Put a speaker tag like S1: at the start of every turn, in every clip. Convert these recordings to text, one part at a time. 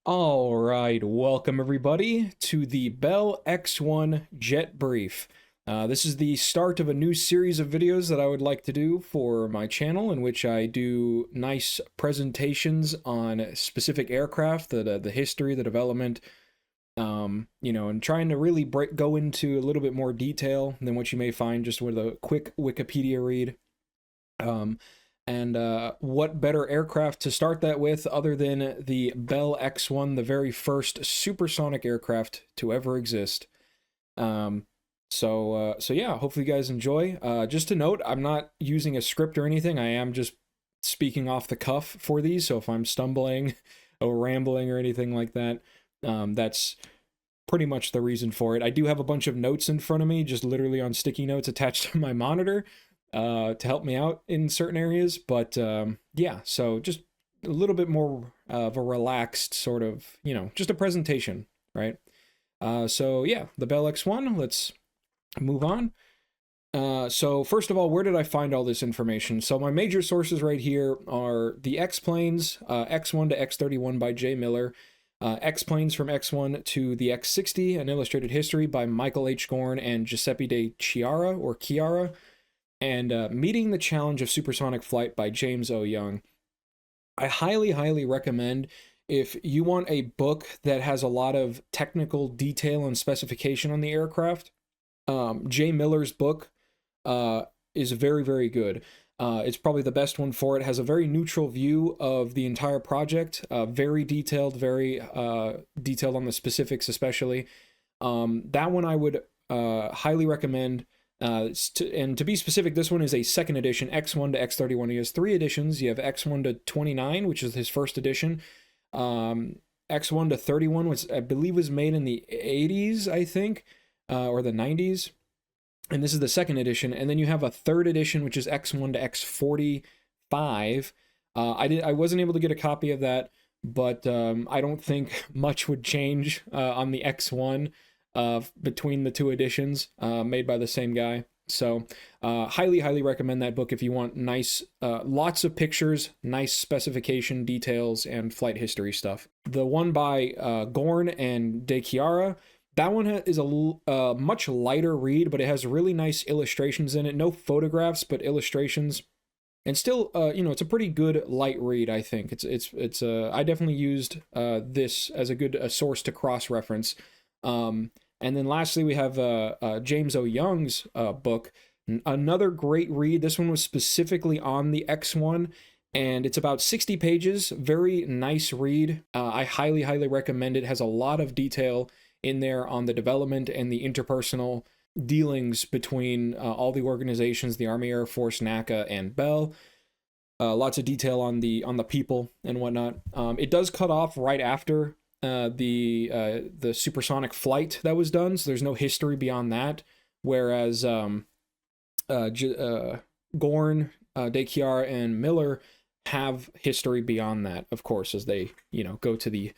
S1: All right, welcome everybody to the Bell X-1 Jet Brief. This is the start of a new series of videos that I would like to do for my channel, in which I do nice presentations on specific aircraft, the history, the development, and trying to really go into a little bit more detail than what you may find just with a quick Wikipedia read. And what better aircraft to start that with other than the Bell X-1, the very first supersonic aircraft to ever exist. So yeah, hopefully you guys enjoy. Just to note, I'm not using a script or anything. I am just speaking off the cuff for these. So if I'm stumbling or rambling or anything like that, that's pretty much the reason for it. I do have a bunch of notes in front of me, just literally on sticky notes attached to my monitor, to help me out in certain areas. But yeah, so just a little bit more of a relaxed sort of, just a presentation, right? So yeah, the Bell X-1, let's move on. So first of all, where did I find all this information? So my major sources right here are the X-planes, X-1 to X-31 by J. Miller, X-planes from X-1 to the X-60, an illustrated history by Michael H. Gorn and Giuseppe de Chiara, and Meeting the Challenge of Supersonic Flight by James O. Young. I highly recommend, if you want a book that has a lot of technical detail and specification on the aircraft, J. Miller's book is very good. It's probably the best one for it. Has a very neutral view of the entire project, very detailed on the specifics especially. That one I would highly recommend. And to be specific, this one is a second edition, X-1 to X-31. He has 3 editions. You have X-1 to 29, which is his first edition. X-1 to 31, which I believe was made in the 80s, I think, or the 90s. And this is the second edition. And then you have a third edition, which is X-1 to X-45. I wasn't able to get a copy of that, but I don't think much would change on the X-1 between the 2 editions made by the same guy. So highly recommend that book if you want nice, lots of pictures, nice specification details, and flight history stuff. The one by Gorn and De Chiara, that one is a much lighter read, but it has really nice illustrations in it. No photographs, but illustrations. And still, it's a pretty good light read, I think. I definitely used this as a good source to cross-reference. And then lastly, we have James O. Young's book, another great read. This one was specifically on the X-1, and it's about 60 pages. Very nice read. I highly recommend it. It has a lot of detail in there on the development and the interpersonal dealings between all the organizations, the Army, Air Force, NACA, and Bell. Lots of detail on the people and whatnot. It does cut off right after the supersonic flight that was done, so there's no history beyond that, whereas Gorn, De Chiara, and Miller have history beyond that, of course, as they go to the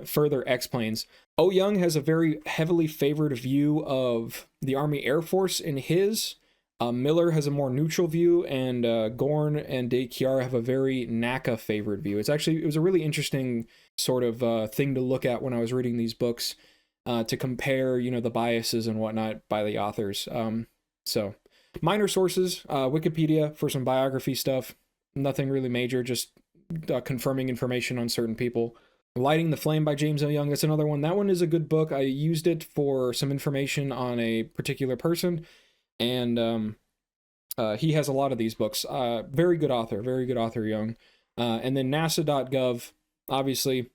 S1: further X-planes. O. Young has a very heavily favored view of the Army Air Force in his. Miller has a more neutral view, and Gorn and De Chiara have a very NACA favored view. It was a really interesting sort of thing to look at when I was reading these books, to compare, the biases and whatnot by the authors. So minor sources, Wikipedia for some biography stuff, nothing really major, just confirming information on certain people. Lighting the Flame by James O. Young, that's another one. That one is a good book. I used it for some information on a particular person, and he has a lot of these books. Very good author, Young. And then NASA.gov, obviously,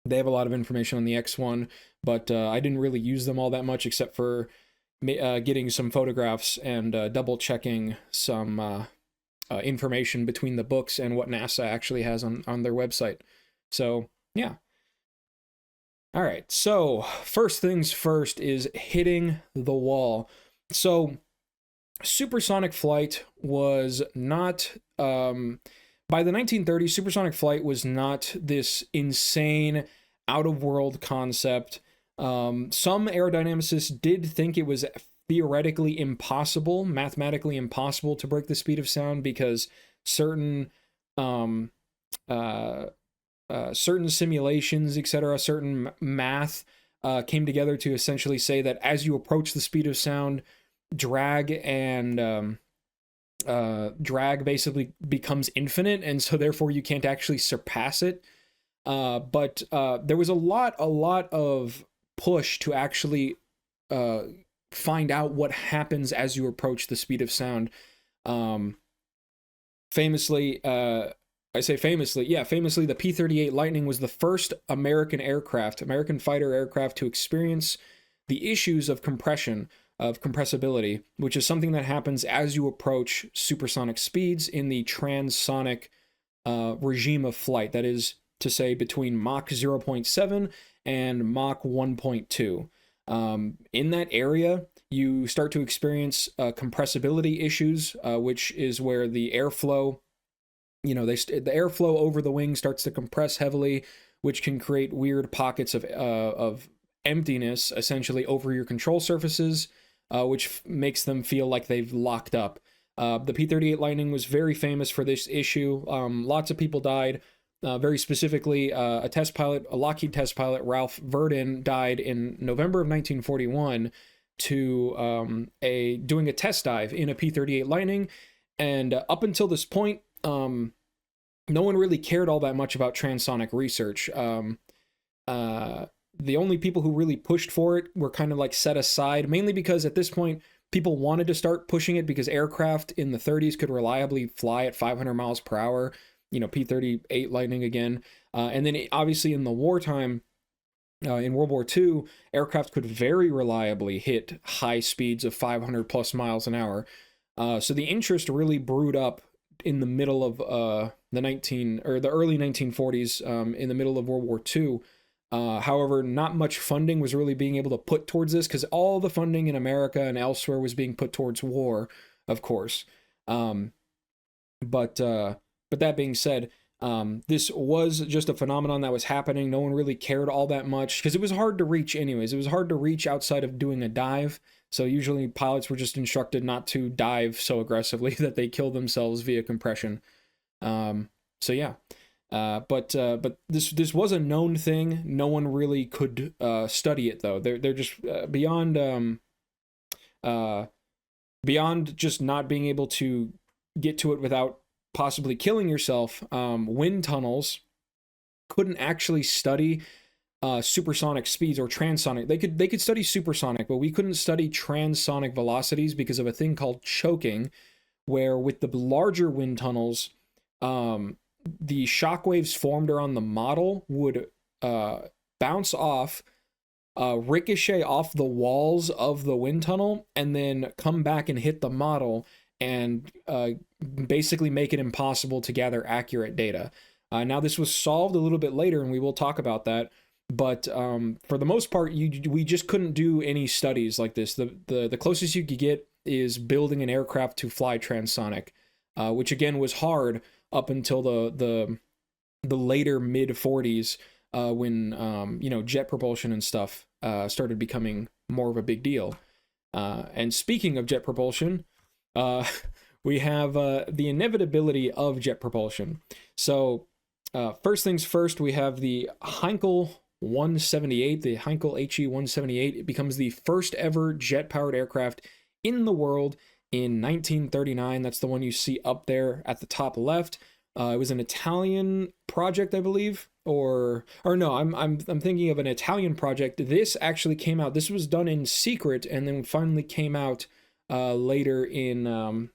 S1: they have a lot of information on the X-1, but I didn't really use them all that much, except for getting some photographs and double-checking some information between the books and what NASA actually has on their website. So, yeah. All right, so first things first is hitting the wall. So supersonic flight was not, by the 1930s, supersonic flight was not this insane out-of-world concept. Some aerodynamicists did think it was theoretically impossible, mathematically impossible to break the speed of sound, because certain certain simulations, etc., certain math came together to essentially say that as you approach the speed of sound, drag and drag basically becomes infinite, and so therefore you can't actually surpass it. But there was a lot of push to actually find out what happens as you approach the speed of sound. Famously, the P-38 Lightning was the first American fighter aircraft to experience the issues of compression, of compressibility, which is something that happens as you approach supersonic speeds in the transonic regime of flight. That is to say, between Mach 0.7 and Mach 1.2. In that area, you start to experience compressibility issues, which is where the airflow, the airflow over the wing starts to compress heavily, which can create weird pockets of emptiness, essentially, over your control surfaces, which makes them feel like they've locked up. The P-38 Lightning was very famous for this issue. Lots of people died. Very specifically, a Lockheed test pilot, Ralph Verdin, died in November of 1941 doing a test dive in a P-38 Lightning. And up until this point, no one really cared all that much about transonic research. The only people who really pushed for it were kind of like set aside, mainly because at this point, people wanted to start pushing it because aircraft in the 30s could reliably fly at 500 miles per hour. P-38 Lightning again. And then obviously in the wartime, in World War II, aircraft could very reliably hit high speeds of 500 plus miles an hour. So the interest really brewed up in the middle of the early 1940s, in the middle of World War II. However, not much funding was really being able to put towards this because all the funding in America and elsewhere was being put towards war, of course. But that being said, this was just a phenomenon that was happening. No one really cared all that much because it was hard to reach anyways. It was hard to reach outside of doing a dive. So usually pilots were just instructed not to dive so aggressively that they kill themselves via compression. But this was a known thing. No one really could study it though. They're just beyond just not being able to get to it without possibly killing yourself. Wind tunnels couldn't actually study supersonic speeds or transonic. They could study supersonic, but we couldn't study transonic velocities because of a thing called choking, where with the larger wind tunnels, the shock waves formed around the model would bounce off, ricochet off the walls of the wind tunnel, and then come back and hit the model and basically make it impossible to gather accurate data. Now, this was solved a little bit later, and we will talk about that. But for the most part, we just couldn't do any studies like this. The closest you could get is building an aircraft to fly transonic, which again was hard up until the later mid 40s, when jet propulsion and stuff started becoming more of a big deal. And speaking of jet propulsion, we have the inevitability of jet propulsion. So first things first, we have the Heinkel 178, the Heinkel HE 178. It becomes the first ever jet-powered aircraft in the world in 1939. That's the one you see up there at the top left. It was an Italian project, I believe, or no, I'm thinking of an Italian project. This actually came out. This was done in secret, and then finally came out later in,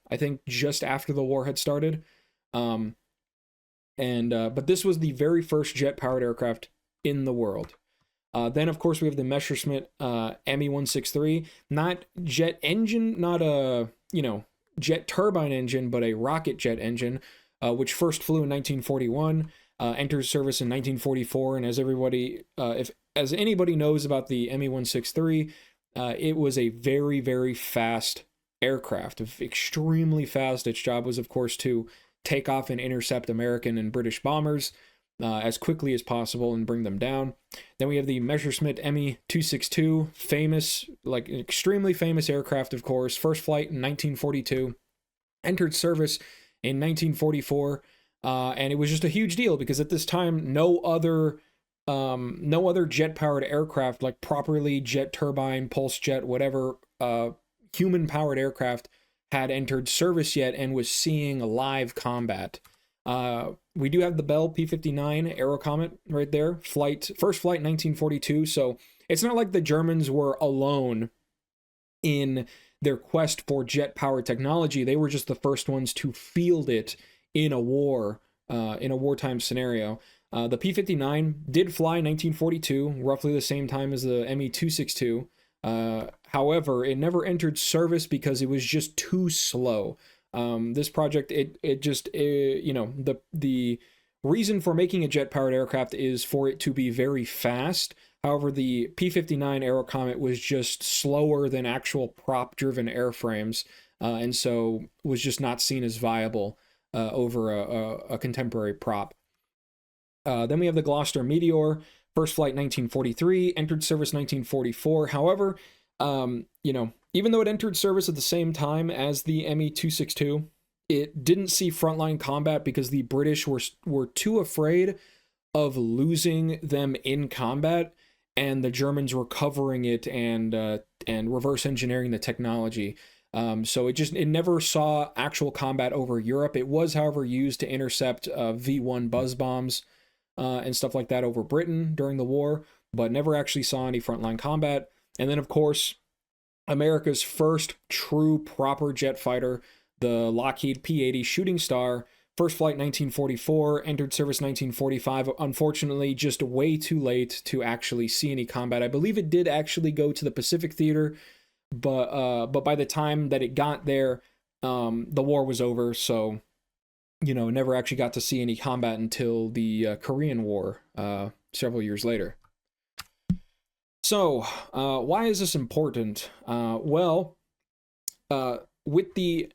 S1: I think just after the war had started. But this was the very first jet-powered aircraft in the world. Then, of course, we have the Messerschmitt Me-163, not jet engine, not a, jet turbine engine, but a rocket jet engine, which first flew in 1941, entered service in 1944, and as anybody knows about the Me-163, it was a very, very fast aircraft, extremely fast. Its job was, of course, to take off and intercept American and British bombers as quickly as possible and bring them down. Then we have the Messerschmitt Me-262, famous, like an extremely famous aircraft, of course. First flight in 1942, entered service in 1944. And it was just a huge deal because at this time, no other jet-powered aircraft, like properly jet turbine, pulse jet, whatever, human-powered aircraft had entered service yet and was seeing live combat. We do have the Bell P-59 Aerocomet right there, first flight 1942, so it's not like the Germans were alone in their quest for jet-powered technology. They were just the first ones to field it in a war, in a wartime scenario. The P-59 did fly in 1942, roughly the same time as the Me-262. However, it never entered service because it was just too slow. This project, the reason for making a jet-powered aircraft is for it to be very fast. However, the P-59 Aerocomet was just slower than actual prop-driven airframes, and so was just not seen as viable over a contemporary prop. Then we have the Gloucester Meteor, first flight 1943, entered service 1944. However, even though it entered service at the same time as the Me-262, it didn't see frontline combat because the British were too afraid of losing them in combat, and the Germans were covering it and reverse engineering the technology. So it never saw actual combat over Europe. It was, however, used to intercept V-1 buzz bombs and stuff like that over Britain during the war, but never actually saw any frontline combat. And then, of course, America's first true proper jet fighter, the Lockheed P-80 Shooting Star, first flight 1944, entered service 1945. Unfortunately, just way too late to actually see any combat. I believe it did actually go to the Pacific Theater, but by the time that it got there, the war was over. So, never actually got to see any combat until the Korean War several years later. So, why is this important? With the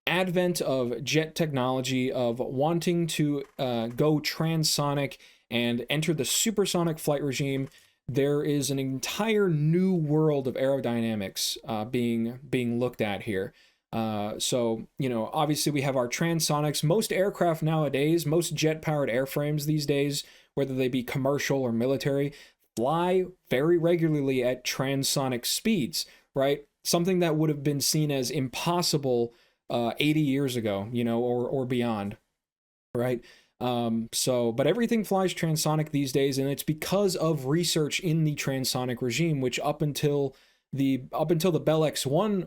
S1: advent of jet technology, of wanting to go transonic and enter the supersonic flight regime, there is an entire new world of aerodynamics being looked at here. So, obviously we have our transonics. Most aircraft nowadays, most jet-powered airframes these days, whether they be commercial or military, fly very regularly at transonic speeds, right? Something that would have been seen as impossible 80 years ago, or beyond, right? But everything flies transonic these days, and it's because of research in the transonic regime, which up until the Bell X-1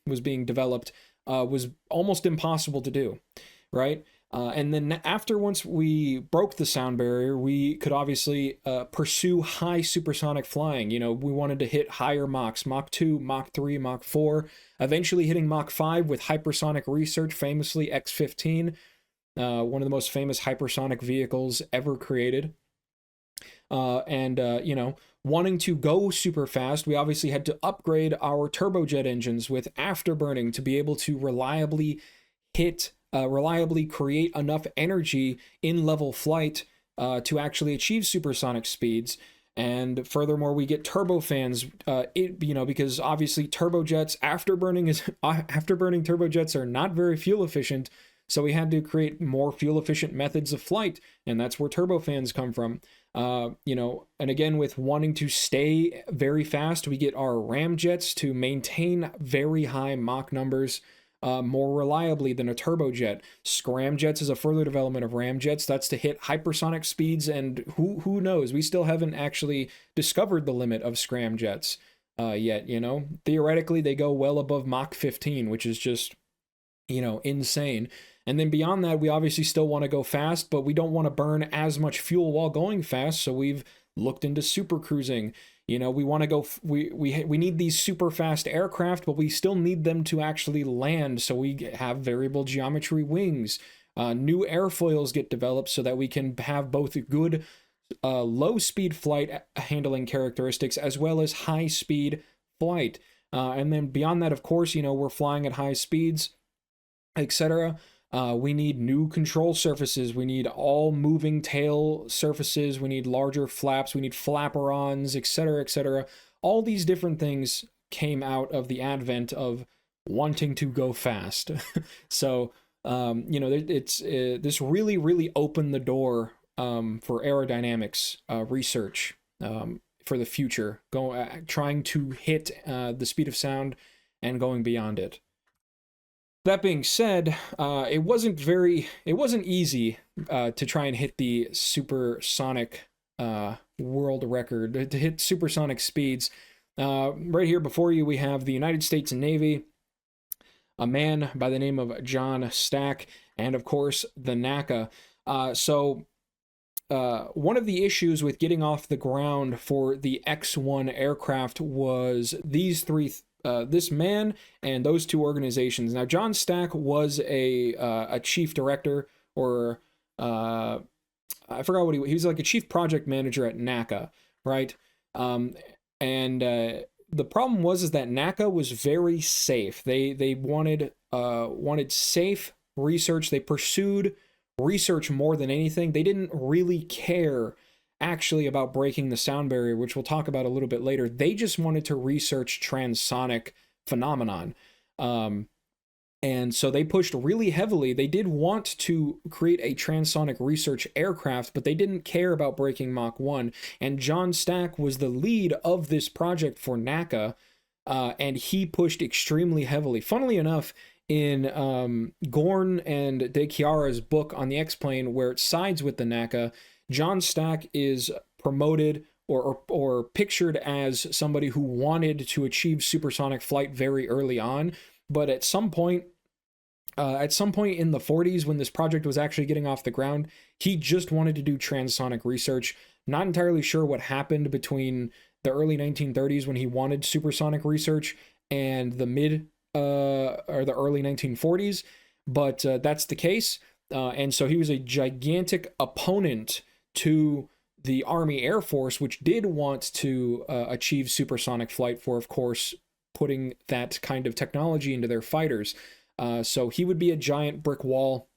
S1: was being developed, was almost impossible to do, right? And then once we broke the sound barrier, we could obviously pursue high supersonic flying. We wanted to hit higher Machs, Mach 2, Mach 3, Mach 4, eventually hitting Mach 5 with hypersonic research, famously X-15, one of the most famous hypersonic vehicles ever created. Wanting to go super fast, we obviously had to upgrade our turbojet engines with afterburning to be able to reliably create enough energy in level flight to actually achieve supersonic speeds. And furthermore, we get turbofans, because obviously afterburning turbojets are not very fuel efficient. So we had to create more fuel efficient methods of flight, and that's where turbofans come from. And again, with wanting to stay very fast, we get our ramjets to maintain very high Mach numbers more reliably than a turbojet. Scramjets is a further development of ramjets. That's to hit hypersonic speeds, and who knows? We still haven't actually discovered the limit of scramjets yet. Theoretically, they go well above Mach 15, which is just insane. And then beyond that, we obviously still want to go fast, but we don't want to burn as much fuel while going fast. So we've looked into super cruising. We want to go, we need these super fast aircraft, but we still need them to actually land. So we have variable geometry wings. New airfoils get developed so that we can have both good low speed flight handling characteristics as well as high speed flight. And then beyond that, of course, we're flying at high speeds, etc. We need new control surfaces. We need all moving tail surfaces. We need larger flaps. We need flaperons, etc., etc. All these different things came out of the advent of wanting to go fast. So This really, really opened the door for aerodynamics research for the future, trying to hit the speed of sound and going beyond it. That being said, it wasn't easy to try and hit the supersonic world record, to hit supersonic speeds. Right here before you, we have the United States Navy, a man by the name of John Stack, and of course the NACA. One of the issues with getting off the ground for the X-1 aircraft was this man and those two organizations. Now, John Stack was a chief director, or I forgot what he was, like a chief project manager at NACA, right? The problem was that NACA was very safe. They wanted safe research. They pursued research more than anything. They didn't really care actually about breaking the sound barrier, which we'll talk about a little bit later. They just wanted to research transonic phenomenon. And so they pushed really heavily. They did want to create a transonic research aircraft, but they didn't care about breaking Mach 1. And John Stack was the lead of this project for NACA, and he pushed extremely heavily. Funnily enough, in Gorn and De Chiara's book on the X-plane, where it sides with the NACA, John Stack is promoted or pictured as somebody who wanted to achieve supersonic flight very early on. But at some point in the 40s, when this project was actually getting off the ground, he just wanted to do transonic research. Not entirely sure what happened between the early 1930s when he wanted supersonic research and the the early 1940s, but that's the case. And so he was a gigantic opponent to the Army Air Force, which did want to achieve supersonic flight for, of course, putting that kind of technology into their fighters. So he would be a giant brick wall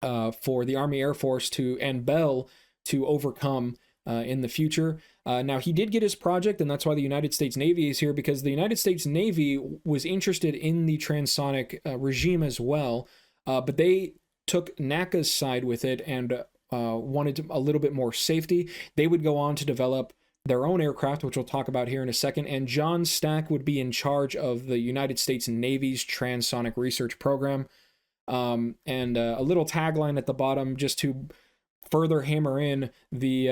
S1: for the Army Air Force and Bell to overcome in the future. Now, he did get his project, and that's why the United States Navy is here, because the United States Navy was interested in the transonic regime as well, but they took NACA's side with it and wanted a little bit more safety. They would go on to develop their own aircraft, which we'll talk about here in a second, and John Stack would be in charge of the United States Navy's transonic research program. And a little tagline at the bottom just to further hammer in the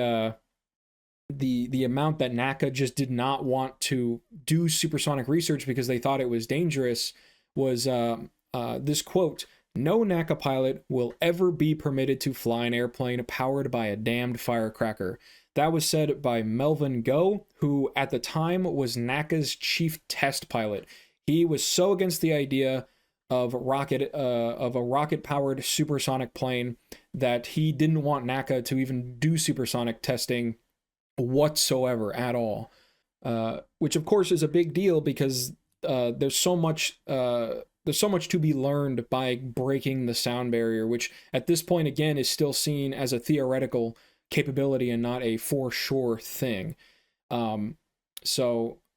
S1: amount that NACA just did not want to do supersonic research because they thought it was dangerous was this quote: "No NACA pilot will ever be permitted to fly an airplane powered by a damned firecracker." That was said by Melvin Goh, who at the time was NACA's chief test pilot. He was so against the idea of a rocket-powered supersonic plane that he didn't want NACA to even do supersonic testing whatsoever at all. Which of course is a big deal because there's so much to be learned by breaking the sound barrier, which at this point again is still seen as a theoretical capability and not a for sure thing. The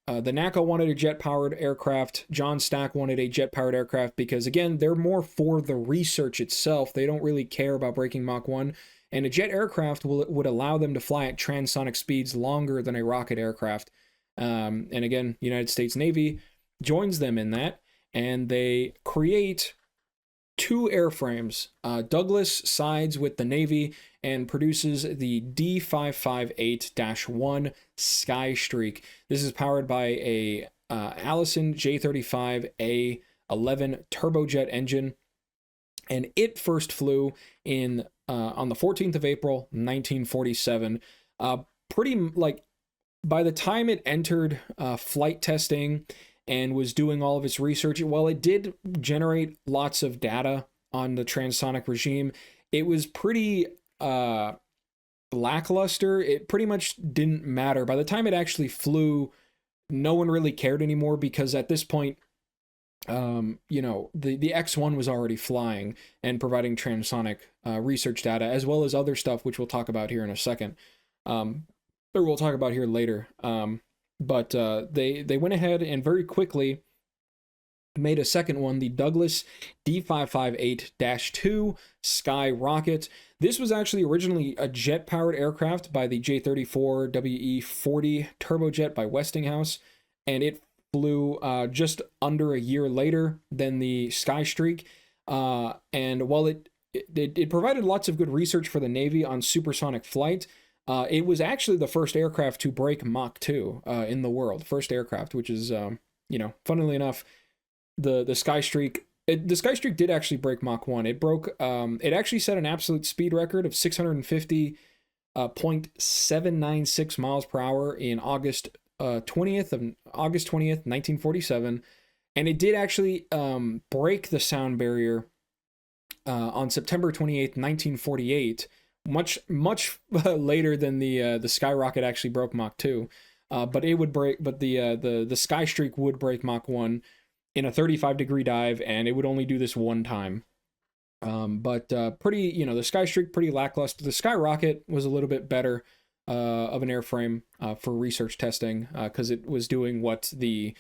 S1: NACA wanted a jet-powered aircraft. John Stack wanted a jet-powered aircraft because, again, they're more for the research itself. They don't really care about breaking Mach 1. And a jet aircraft would allow them to fly at transonic speeds longer than a rocket aircraft. And again, United States Navy joins them in that, and they create two airframes. Douglas sides with the Navy and produces the D558-1 Skystreak. This is powered by a Allison J35A11 turbojet engine, and it first flew on the 14th of April, 1947. By the time it entered flight testing and was doing all of its research, while it did generate lots of data on the transonic regime, it was pretty lackluster. It pretty much didn't matter. By the time it actually flew, no one really cared anymore because at this point, the X-1 was already flying and providing transonic research data, as well as other stuff, which we'll talk about here in a second. Or we'll talk about here later. But they went ahead and very quickly made a second one, the Douglas D558-2 Sky Rocket. This was actually originally a jet-powered aircraft by the J-34 WE-40 turbojet by Westinghouse, and it flew just under a year later than the Skystreak. And while it provided lots of good research for the Navy on supersonic flight, it was actually the first aircraft to break Mach 2 in the world. First aircraft, which is, funnily enough, the Skystreak. The Skystreak did actually break Mach 1. It broke. It actually set an absolute speed record of 650.796 miles per hour in August 20th, 1947, and it did actually break the sound barrier on September 28th, 1948. Much later than the Skyrocket actually broke Mach 2, but it would break. But the Skystreak would break Mach 1 in a 35-degree dive, and it would only do this one time. But the Skystreak pretty lackluster. The Skyrocket was a little bit better of an airframe for research testing because it was doing what the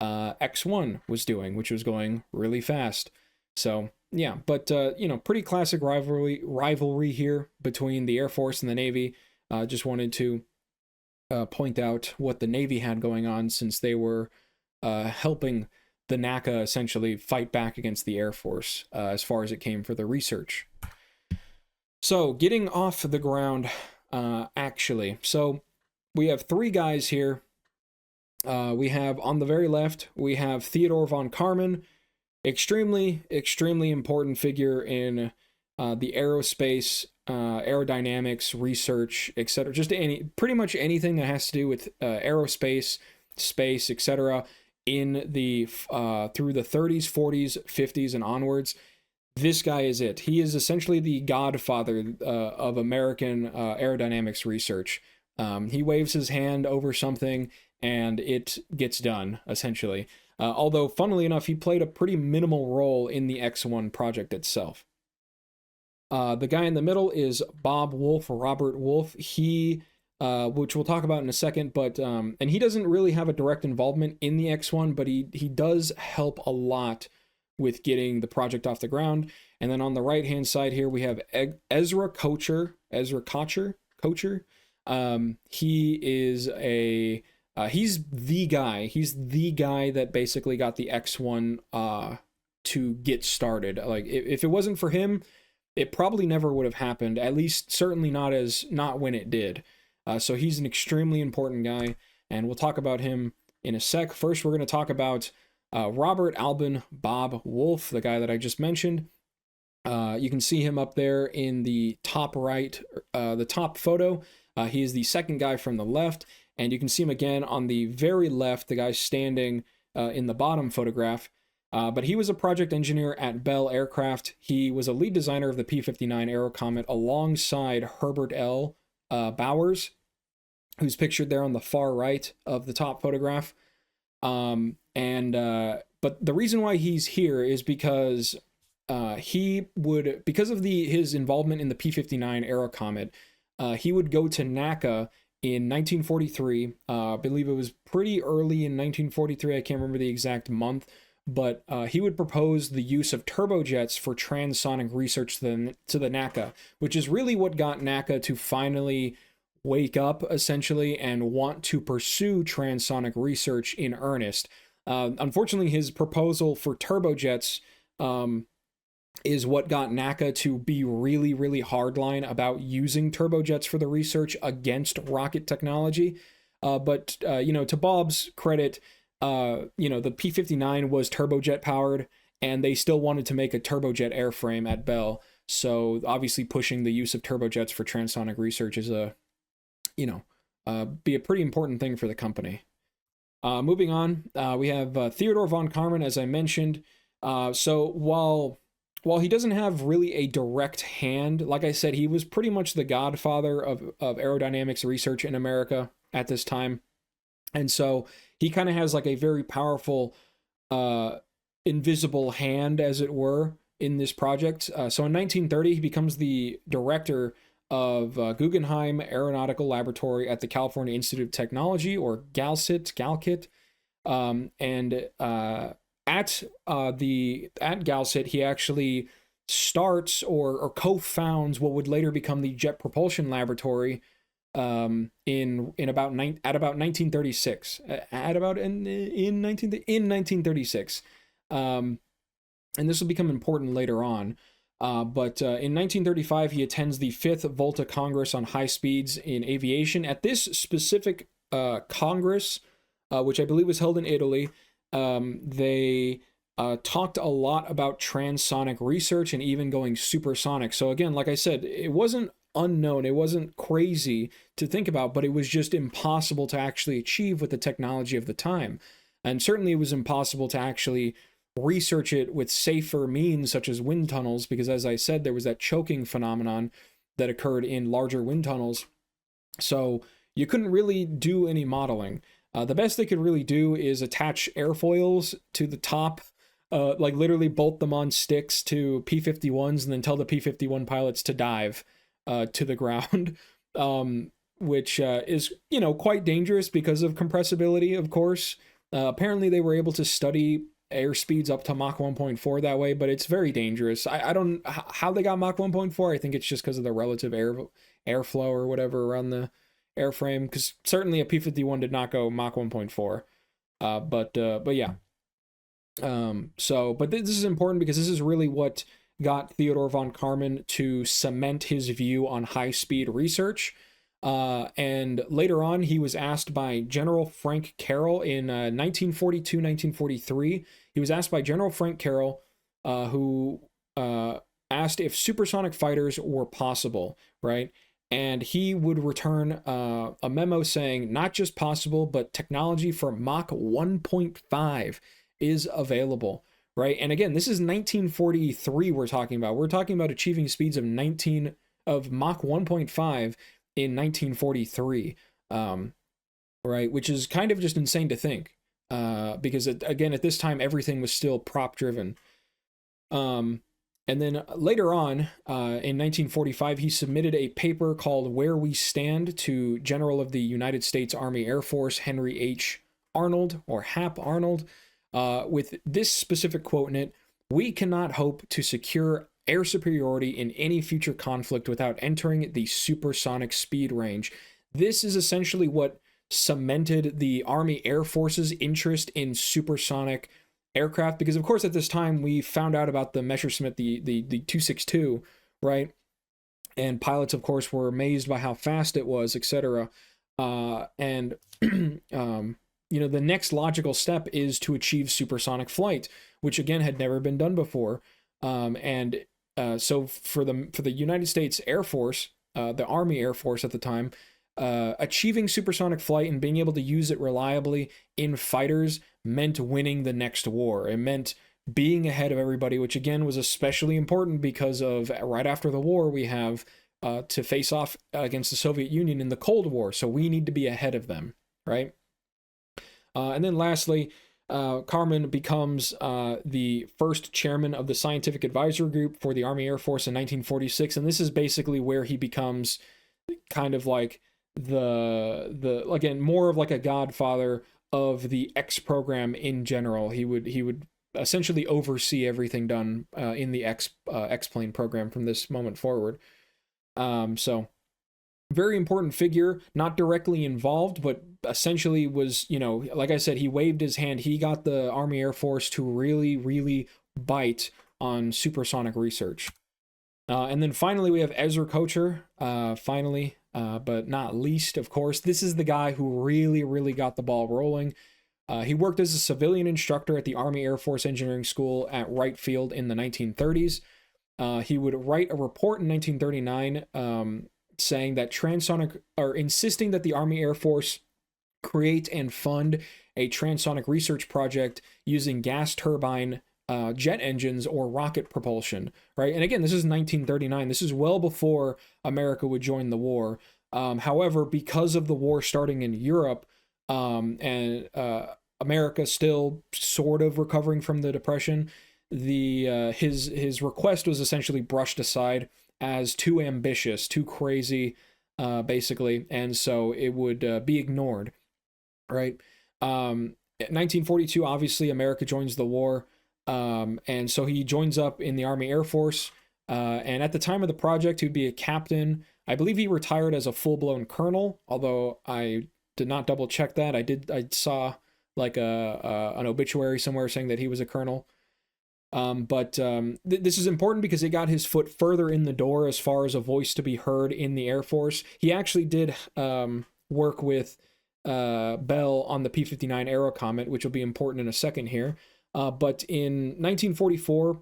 S1: X-1 was doing, which was going really fast. So yeah, but pretty classic rivalry here between the Air Force and the Navy. Just wanted to point out what the Navy had going on, since they were helping the NACA essentially fight back against the Air Force as far as it came for the research. So getting off the ground, actually. So we have three guys here. We have on the very left, we have Theodore Von Karman, extremely important figure in the aerospace, aerodynamics, research, etc. Just pretty much anything that has to do with aerospace, space, etc. in the through the 30s, 40s, 50s, and onwards. This guy is it. He is essentially the godfather of American aerodynamics research. He waves his hand over something and it gets done, essentially. Although, funnily enough, he played a pretty minimal role in the X-1 project itself. The guy in the middle is Bob Wolf, Robert Wolf. He, which we'll talk about in a second, but and he doesn't really have a direct involvement in the X-1, but he does help a lot with getting the project off the ground. And then on the right-hand side here, we have Ezra Kotcher. He is he's the guy. He's the guy that basically got the X-1 to get started. Like, if it wasn't for him, it probably never would have happened. At least, certainly not when it did. So he's an extremely important guy, and we'll talk about him in a sec. First, we're going to talk about Robert Alban Bob Wolf, the guy that I just mentioned. You can see him up there in the top right, the top photo. He is the second guy from the left, and you can see him again on the very left, the guy standing in the bottom photograph. But he was a project engineer at Bell Aircraft. He was a lead designer of the P-59 Aerocomet alongside Herbert L. Bowers, who's pictured there on the far right of the top photograph. But the reason why he's here is because because of his involvement in the P-59 Aerocomet, he would go to NACA in 1943. I believe it was pretty early in 1943. I can't remember the exact month, but he would propose the use of turbojets for transonic research to the NACA, which is really what got NACA to finally wake up, essentially, and want to pursue transonic research in earnest. Unfortunately, his proposal for turbojets is what got NACA to be really, really hardline about using turbojets for the research against rocket technology. But to Bob's credit, the P-59 was turbojet powered, and they still wanted to make a turbojet airframe at Bell. So obviously pushing the use of turbojets for transonic research is be a pretty important thing for the company. Moving on, we have Theodore Von Karman, as I mentioned. So while he doesn't have really a direct hand, like I said, he was pretty much the godfather of aerodynamics research in America at this time. And so he kind of has like a very powerful invisible hand, as it were, in this project. So in 1930, he becomes the director of Guggenheim Aeronautical Laboratory at the California Institute of Technology, or GALCIT. at Galsit, he actually starts or co-founds what would later become the Jet Propulsion Laboratory in about 1936 in 1936, and this will become important later on. But in 1935, he attends the 5th Volta Congress on High Speeds in Aviation. At this specific Congress, which I believe was held in Italy, they talked a lot about transonic research and even going supersonic. So again, like I said, it wasn't unknown, it wasn't crazy to think about, but it was just impossible to actually achieve with the technology of the time. And certainly it was impossible to actually research it with safer means such as wind tunnels, because as I said, there was that choking phenomenon that occurred in larger wind tunnels. So you couldn't really do any modeling. The best they could really do is attach airfoils to the top, like literally bolt them on sticks to P-51s and then tell the P-51 pilots to dive to the ground, which is, quite dangerous because of compressibility, of course. Apparently they were able to study airspeeds up to Mach 1.4 that way, but it's very dangerous. I don't how they got Mach 1.4. I think it's just because of the relative airflow or whatever around the airframe, because certainly a P-51 did not go Mach 1.4. But yeah. But this is important because this is really what got Theodore Von Karman to cement his view on high-speed research. And later on, he was asked by General Frank Carroll in 1942-1943. He was asked by General Frank Carroll, who asked if supersonic fighters were possible, right? And he would return a memo saying, not just possible, but technology for Mach 1.5 is available, right? And again, this is 1943 we're talking about. We're talking about achieving speeds of Mach 1.5 in 1943, right? Which is kind of just insane to think, because again, at this time, everything was still prop driven. And then later on, in 1945, he submitted a paper called Where We Stand to General of the United States Army Air Force Henry H. Arnold, or Hap Arnold, with this specific quote in it: "We cannot hope to secure air superiority in any future conflict without entering the supersonic speed range." This is essentially what cemented the Army Air Force's interest in supersonic aircraft, because of course at this time we found out about the Messerschmitt, the 262, right? And pilots of course were amazed by how fast it was, etc. And the next logical step is to achieve supersonic flight, which again had never been done before. So for the United States Air Force, the Army Air Force at the time, achieving supersonic flight and being able to use it reliably in fighters meant winning the next war. It meant being ahead of everybody, which again was especially important because of right after the war we have to face off against the Soviet Union in the Cold War. So we need to be ahead of them, right? And then lastly, Karman becomes the first chairman of the Scientific Advisory Group for the Army Air Force in 1946, and this is basically where he becomes kind of like again more of like a godfather of the X program in general. He would essentially oversee everything done in the X-plane program from this moment forward. So very important figure, not directly involved, but essentially was, like I said, he waved his hand. He got the Army Air Force to really, really bite on supersonic research. And then finally, we have Ezra Kotcher, but not least, of course. This is the guy who really, really got the ball rolling. He worked as a civilian instructor at the Army Air Force Engineering School at Wright Field in the 1930s. He would write a report in 1939 saying that insisting that the Army Air Force create and fund a transonic research project using gas turbine jet engines or rocket propulsion, right? And again, this is 1939. This is well before America would join the war. However, because of the war starting in Europe, and America still sort of recovering from the Depression, his request was essentially brushed aside as too ambitious, too crazy, basically, and so it would be ignored, right? 1942, obviously, America joins the war. And so he joins up in the Army Air Force. And at the time of the project, he'd be a captain. I believe he retired as a full-blown colonel, although I did not double check that. I saw like an obituary somewhere saying that he was a colonel. This is important because he got his foot further in the door as far as a voice to be heard in the Air Force. He actually did work with Bell on the P-59 Aero Comet, which will be important in a second here. But in 1944,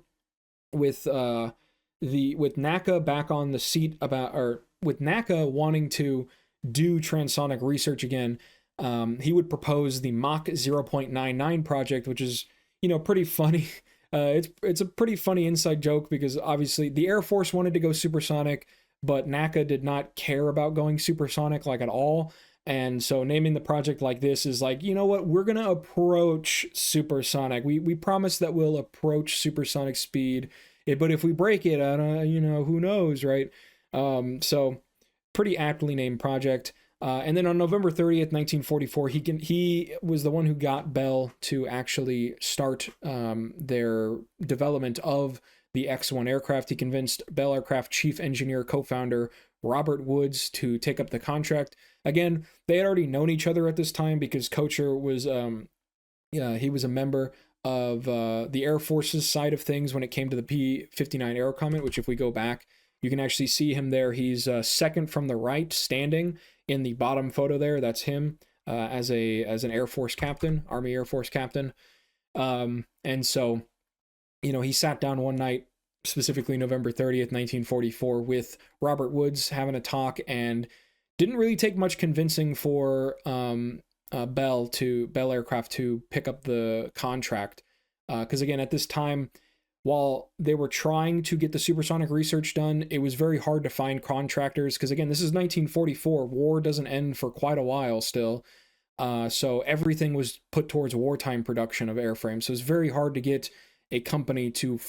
S1: with NACA back on the seat with NACA wanting to do transonic research again, he would propose the Mach 0.99 project, which is, pretty funny. It's a pretty funny inside joke because obviously the Air Force wanted to go supersonic, but NACA did not care about going supersonic like at all. And so naming the project like this is like, you know what, we're going to approach supersonic. We promise that we'll approach supersonic speed, but if we break it, who knows, right? So pretty aptly named project. And then on November 30th, 1944, he was the one who got Bell to actually start their development of the X-1 aircraft. He convinced Bell Aircraft chief engineer, co-founder Robert Woods to take up the contract. Again, they had already known each other at this time because Kotcher was, he was a member of the Air Force's side of things when it came to the P-59 Aero Comet, which if we go back, you can actually see him there. He's second from the right, standing in the bottom photo there. That's him as an Air Force captain, Army Air Force captain. And so, he sat down one night, specifically November 30th, 1944, with Robert Woods having a talk, and didn't really take much convincing for Bell Aircraft to pick up the contract. Because again, at this time, while they were trying to get the supersonic research done, it was very hard to find contractors. Because again, this is 1944. War doesn't end for quite a while still. So everything was put towards wartime production of airframes. So it's very hard to get a company to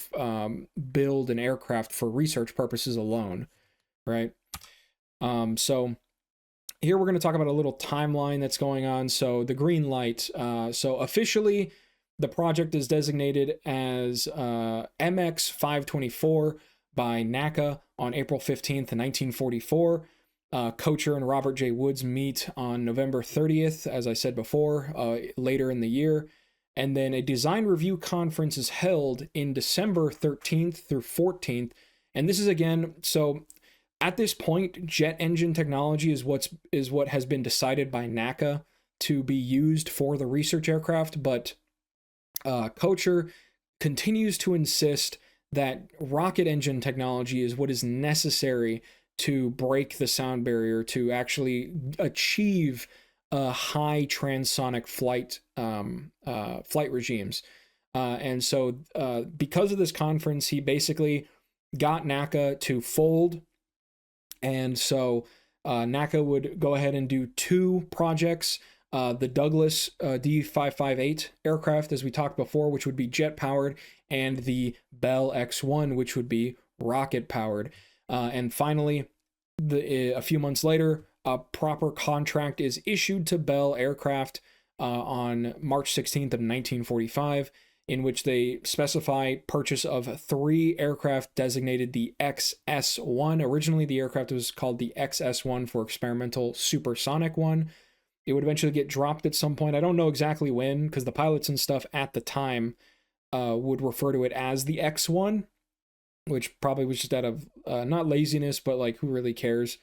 S1: build an aircraft for research purposes alone, right? So here we're going to talk about a little timeline that's going on. So the green light. So officially, the project is designated as MX-524 by NACA on April 15th, 1944. Kotcher and Robert J. Woods meet on November 30th, as I said before, later in the year. And then a design review conference is held in December 13th through 14th. And this is again, so at this point, jet engine technology is what has been decided by NACA to be used for the research aircraft. But Kotcher continues to insist that rocket engine technology is what is necessary to break the sound barrier to actually achieve high transonic flight regimes. And so because of this conference, he basically got NACA to fold. And so NACA would go ahead and do two projects, the Douglas D558 aircraft, as we talked before, which would be jet powered, and the Bell X-1, which would be rocket powered. And finally, a few months later, a proper contract is issued to Bell Aircraft on March 16th of 1945, in which they specify purchase of 3 aircraft designated the XS-1. Originally, the aircraft was called the XS-1 for Experimental Supersonic 1. It would eventually get dropped at some point. I don't know exactly when, because the pilots and stuff at the time would refer to it as the X-1, which probably was just out of not laziness, but like, who really cares?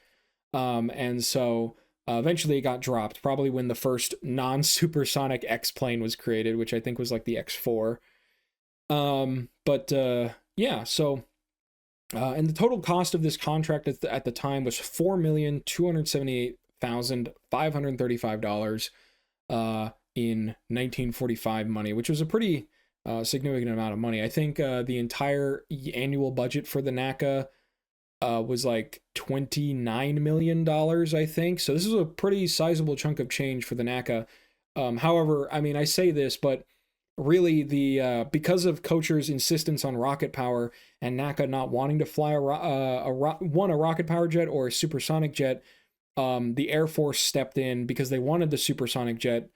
S1: And so eventually it got dropped, probably when the first non-supersonic X-plane was created, which I think was like the X-4. Yeah, so and the total cost of this contract at the time was $4,278,535 in 1945 money, which was a pretty significant amount of money. I think the entire annual budget for the NACA was like $29 million, I think. So this is a pretty sizable chunk of change for the NACA. However, I mean, I say this, but really because of Kotcher's insistence on rocket power and NACA not wanting to fly a rocket power jet or a supersonic jet, the Air Force stepped in because they wanted the supersonic jet.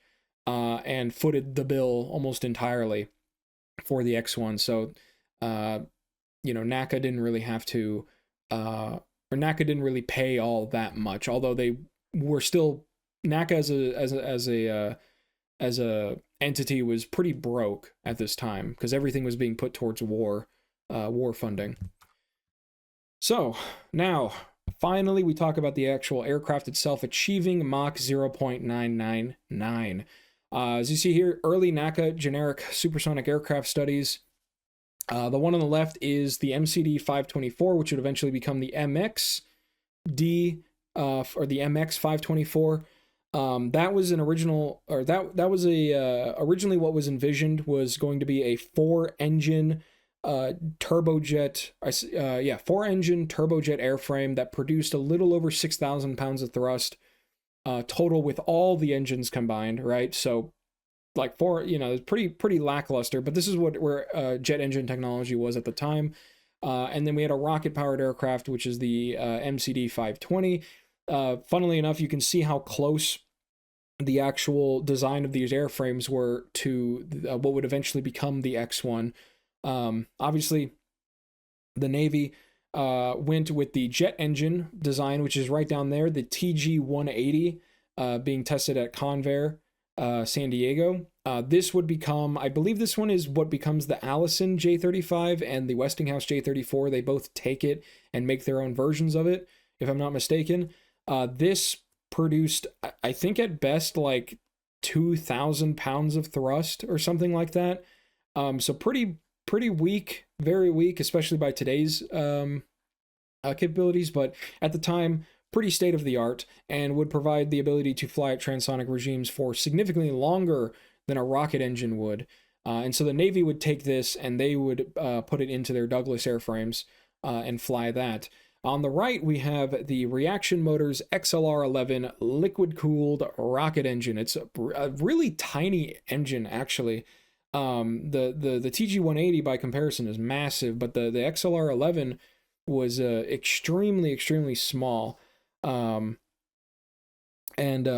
S1: and footed the bill almost entirely for the X1. So, NACA didn't really have to, or NACA didn't really pay all that much, although they were still, NACA as a entity was pretty broke at this time because everything was being put towards war funding. So now, finally, we talk about the actual aircraft itself achieving Mach 0.999. As you see here, early NACA generic supersonic aircraft studies. The one on the left is the MCD 524, which would eventually become the MXD, or the MX 524. That was an original, or that was originally what was envisioned was going to be a 4-engine turbojet, 4-engine turbojet airframe that produced a little over 6,000 pounds of thrust total with all the engines combined, right? So like pretty lackluster, but this is where jet engine technology was at the time. And then we had a rocket powered aircraft, which is the MCD 520. Funnily enough, you can see how close the actual design of these airframes were to what would eventually become the X-1. Obviously, the Navy went with the jet engine design, which is right down there, the TG-180 being tested at Convair, San Diego. This would become, I believe this one is what becomes the Allison J-35 and the Westinghouse J-34. They both take it and make their own versions of it, if I'm not mistaken. This produced, I think at best, like 2,000 pounds of thrust or something like that. So pretty weak, very weak, especially by today's capabilities, but at the time, pretty state of the art, and would provide the ability to fly at transonic regimes for significantly longer than a rocket engine would. And so the Navy would take this and they would put it into their Douglas airframes and fly that. On the right, we have the Reaction Motors XLR-11 liquid-cooled rocket engine. It's a really tiny engine, actually. The TG-180 by comparison is massive, but the XLR-11 was extremely small, and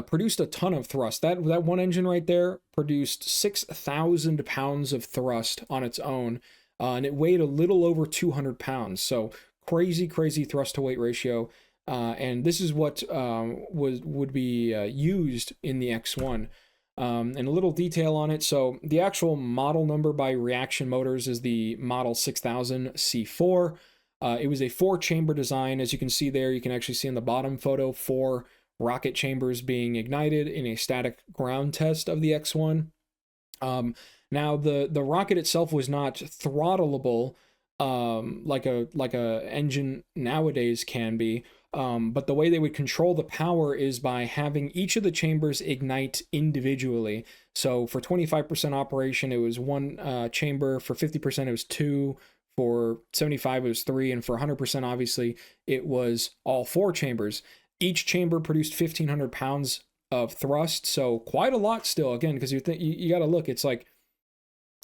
S1: produced a ton of thrust. That one engine right there produced 6,000 pounds of thrust on its own, and it weighed a little over 200 pounds. So crazy thrust to weight ratio, and this is what would be used in the X-1. And a little detail on it. So the actual model number by Reaction Motors is the Model 6000 C4. It was a 4-chamber design. As you can see there, you can actually see in the bottom photo 4 rocket chambers being ignited in a static ground test of the X-1. Now the rocket itself was not throttleable like a engine nowadays can be. But the way they would control the power is by having each of the chambers ignite individually. So for 25% operation, it was 1 chamber. For 50%, it was 2. For 75, it was 3. And for 100%, obviously, it was all 4 chambers. Each chamber produced 1,500 pounds of thrust. So quite a lot still, again, because you got to look, it's like,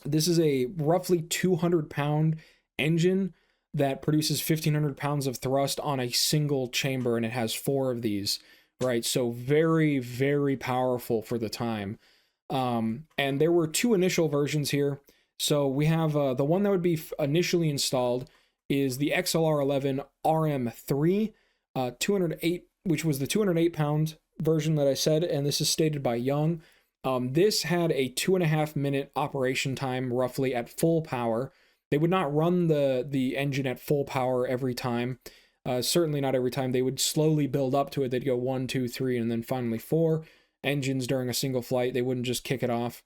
S1: this is a roughly 200-pound engine that produces 1,500 pounds of thrust on a single chamber, and it has 4 of these, right? So very powerful for the time. And there were 2 initial versions here. So we have the one that would be initially installed is the XLR-11 RM3, 208, which was the 208-pound version that I said, and this is stated by Young. This had a 2.5-minute operation time, roughly, at full power. They would not run the engine at full power every time. Certainly not every time. They would slowly build up to it. They'd go 1, 2, 3, and then finally 4 engines during a single flight. They wouldn't just kick it off.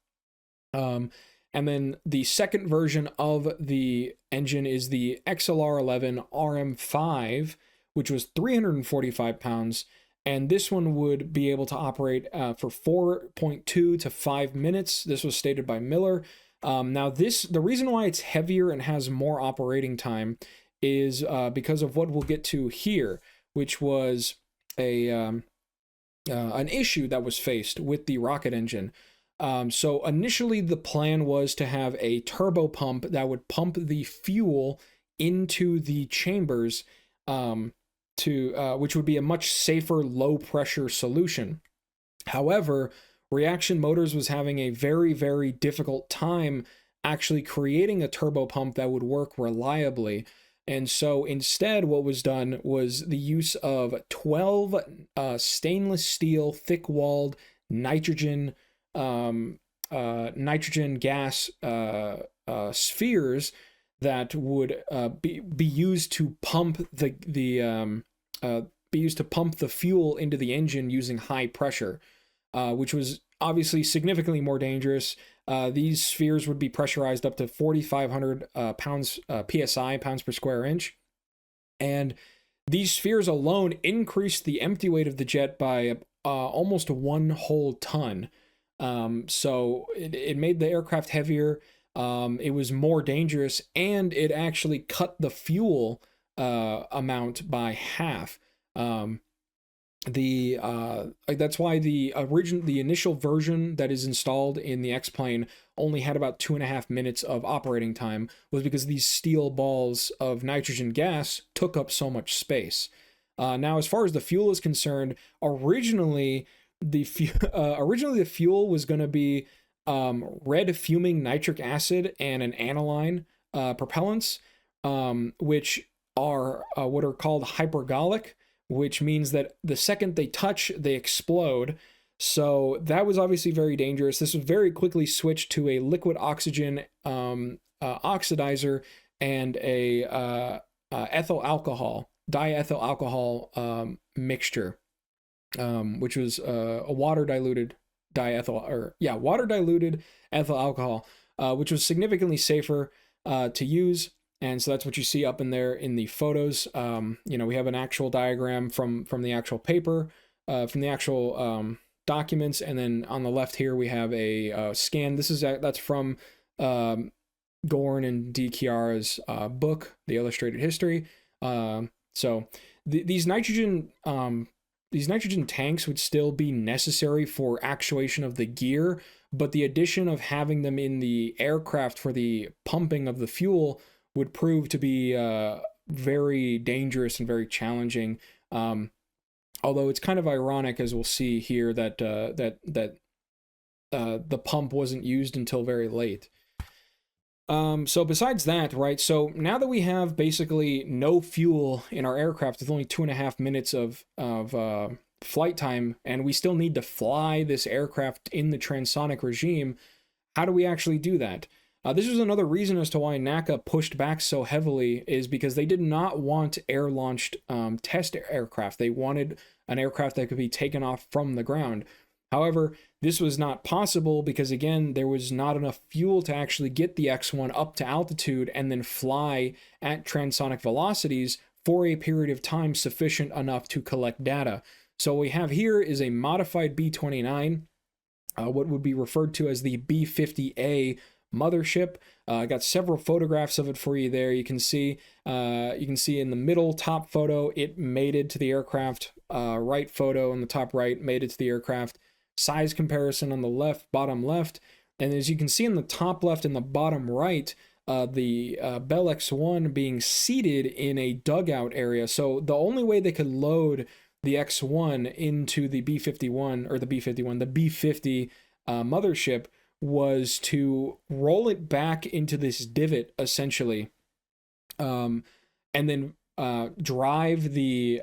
S1: And then the second version of the engine is the XLR-11 RM5, which was 345 pounds. And this one would be able to operate for 4.2 to 5 minutes. This was stated by Miller. Now, the reason why it's heavier and has more operating time is because of what we'll get to here, which was an issue that was faced with the rocket engine. So initially, the plan was to have a turbo pump that would pump the fuel into the chambers, which would be a much safer low-pressure solution. However, Reaction Motors was having a very, very difficult time actually creating a turbopump that would work reliably. And so instead, what was done was the use of 12 stainless steel, thick-walled nitrogen gas spheres that would be used to pump the fuel into the engine using high pressure, which was obviously significantly more dangerous. These spheres would be pressurized up to 4,500 psi, pounds per square inch, and these spheres alone increased the empty weight of the jet by almost 1 whole ton. So it made the aircraft heavier. It was more dangerous, and it actually cut the fuel amount by half. That's why the initial version that is installed in the X-plane only had about 2.5 minutes of operating time, was because these steel balls of nitrogen gas took up so much space. Now, as far as the fuel is concerned, originally the fuel was going to be red fuming nitric acid and an aniline propellants, which are what are called hypergolic, which means that the second they touch, they explode. So that was obviously very dangerous. This was very quickly switched to a liquid oxygen oxidizer and a diethyl alcohol mixture, which was a water diluted ethyl alcohol, which was significantly safer to use. And so that's what you see up in there in the photos. We have an actual diagram from the actual paper, from the actual documents, and then on the left here we have a scan. That's from Gorn and D. Chiara's book, The Illustrated History. So these nitrogen tanks would still be necessary for actuation of the gear, but the addition of having them in the aircraft for the pumping of the fuel would prove to be very dangerous and very challenging. Although it's kind of ironic, as we'll see here, that the pump wasn't used until very late. So besides that, right, so now that we have basically no fuel in our aircraft with only 2.5 minutes of flight time, and we still need to fly this aircraft in the transonic regime, how do we actually do that? This was another reason as to why NACA pushed back so heavily, is because they did not want air-launched test aircraft. They wanted an aircraft that could be taken off from the ground. However, this was not possible because, again, there was not enough fuel to actually get the X-1 up to altitude and then fly at transonic velocities for a period of time sufficient enough to collect data. So what we have here is a modified B-29, what would be referred to as the B-50A mothership. I got several photographs of it for you there. You can see in the middle top photo, it mated to the aircraft. Right photo on the top right, mated to the aircraft. Size comparison on the left, bottom left. And as you can see in the top left and the bottom right, the Bell X-1 being seated in a dugout area. So the only way they could load the X-1 into the B-51, or the B-51, the B-50 mothership, was to roll it back into this divot, essentially, and then drive the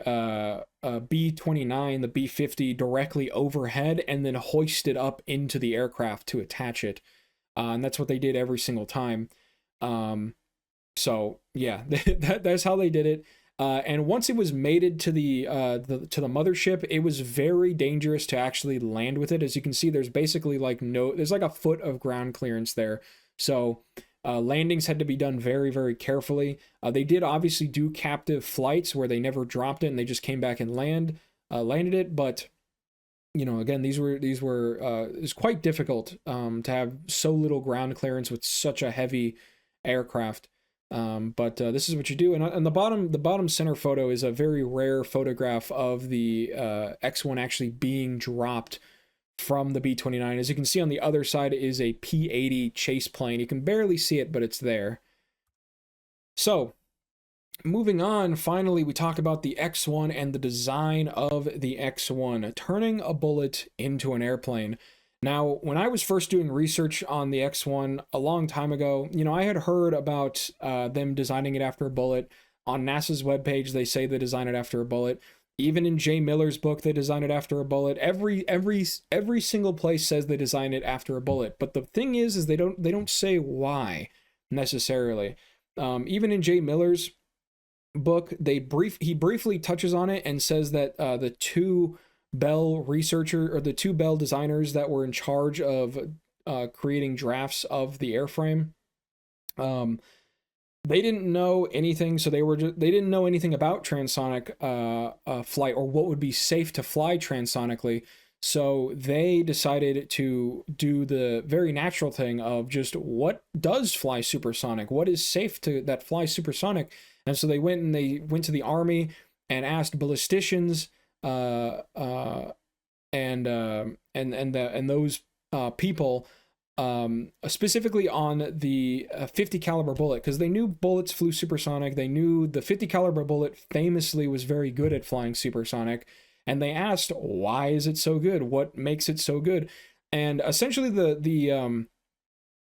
S1: B-29, the B-50, directly overhead, and then hoist it up into the aircraft to attach it. And that's what they did every single time. So yeah, that's how they did it. And once it was mated to the mothership, it was very dangerous to actually land with it. As you can see, there's basically there's like a foot of ground clearance there. So landings had to be done very, very carefully. They did obviously do captive flights where they never dropped it and they just came back and landed it. But again, it's quite difficult to have so little ground clearance with such a heavy aircraft. But this is what you do. And the bottom center photo is a very rare photograph of the X-1 actually being dropped from the B-29. As you can see on the other side is a P-80 chase plane. You can barely see it, but it's there. So moving on, finally, we talk about the X-1 and the design of the X-1, turning a bullet into an airplane. Now, when I was first doing research on the X-1 a long time ago, I had heard about them designing it after a bullet. On NASA's webpage, they say they design it after a bullet. Even in Jay Miller's book, they design it after a bullet. Every single place says they design it after a bullet. But the thing is they don't say why necessarily. Even in Jay Miller's book, he briefly touches on it and says that the two Bell designers that were in charge of creating drafts of the airframe, they didn't know anything, so they didn't know anything about transonic flight or what would be safe to fly transonically. So they decided to do the very natural thing of just what does fly supersonic, what is safe that fly supersonic, and so they went to the Army and asked ballisticians and those people. Specifically on the 50 caliber bullet, because they knew bullets flew supersonic. They knew the 50 caliber bullet famously was very good at flying supersonic, and they asked, why is it so good? What makes it so good? And essentially the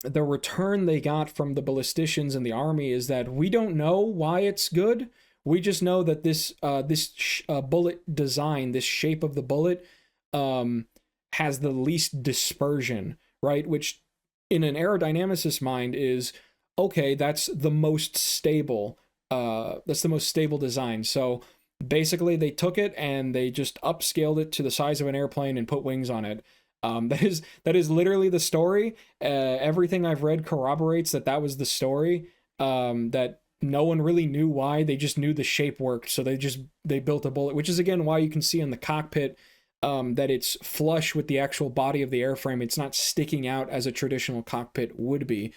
S1: return they got from the ballisticians in the Army is that we don't know why it's good. We just know that this bullet design, this shape of the bullet, has the least dispersion, right? Which in an aerodynamicist mind is, okay, that's the most stable design. So basically they took it and they just upscaled it to the size of an airplane and put wings on it. That is literally the story. Everything I've read corroborates that was the story. That no one really knew why. They just knew the shape worked, so they built a bullet, which is again why you can see in the cockpit that it's flush with the actual body of the airframe. It's not sticking out as a traditional cockpit would be,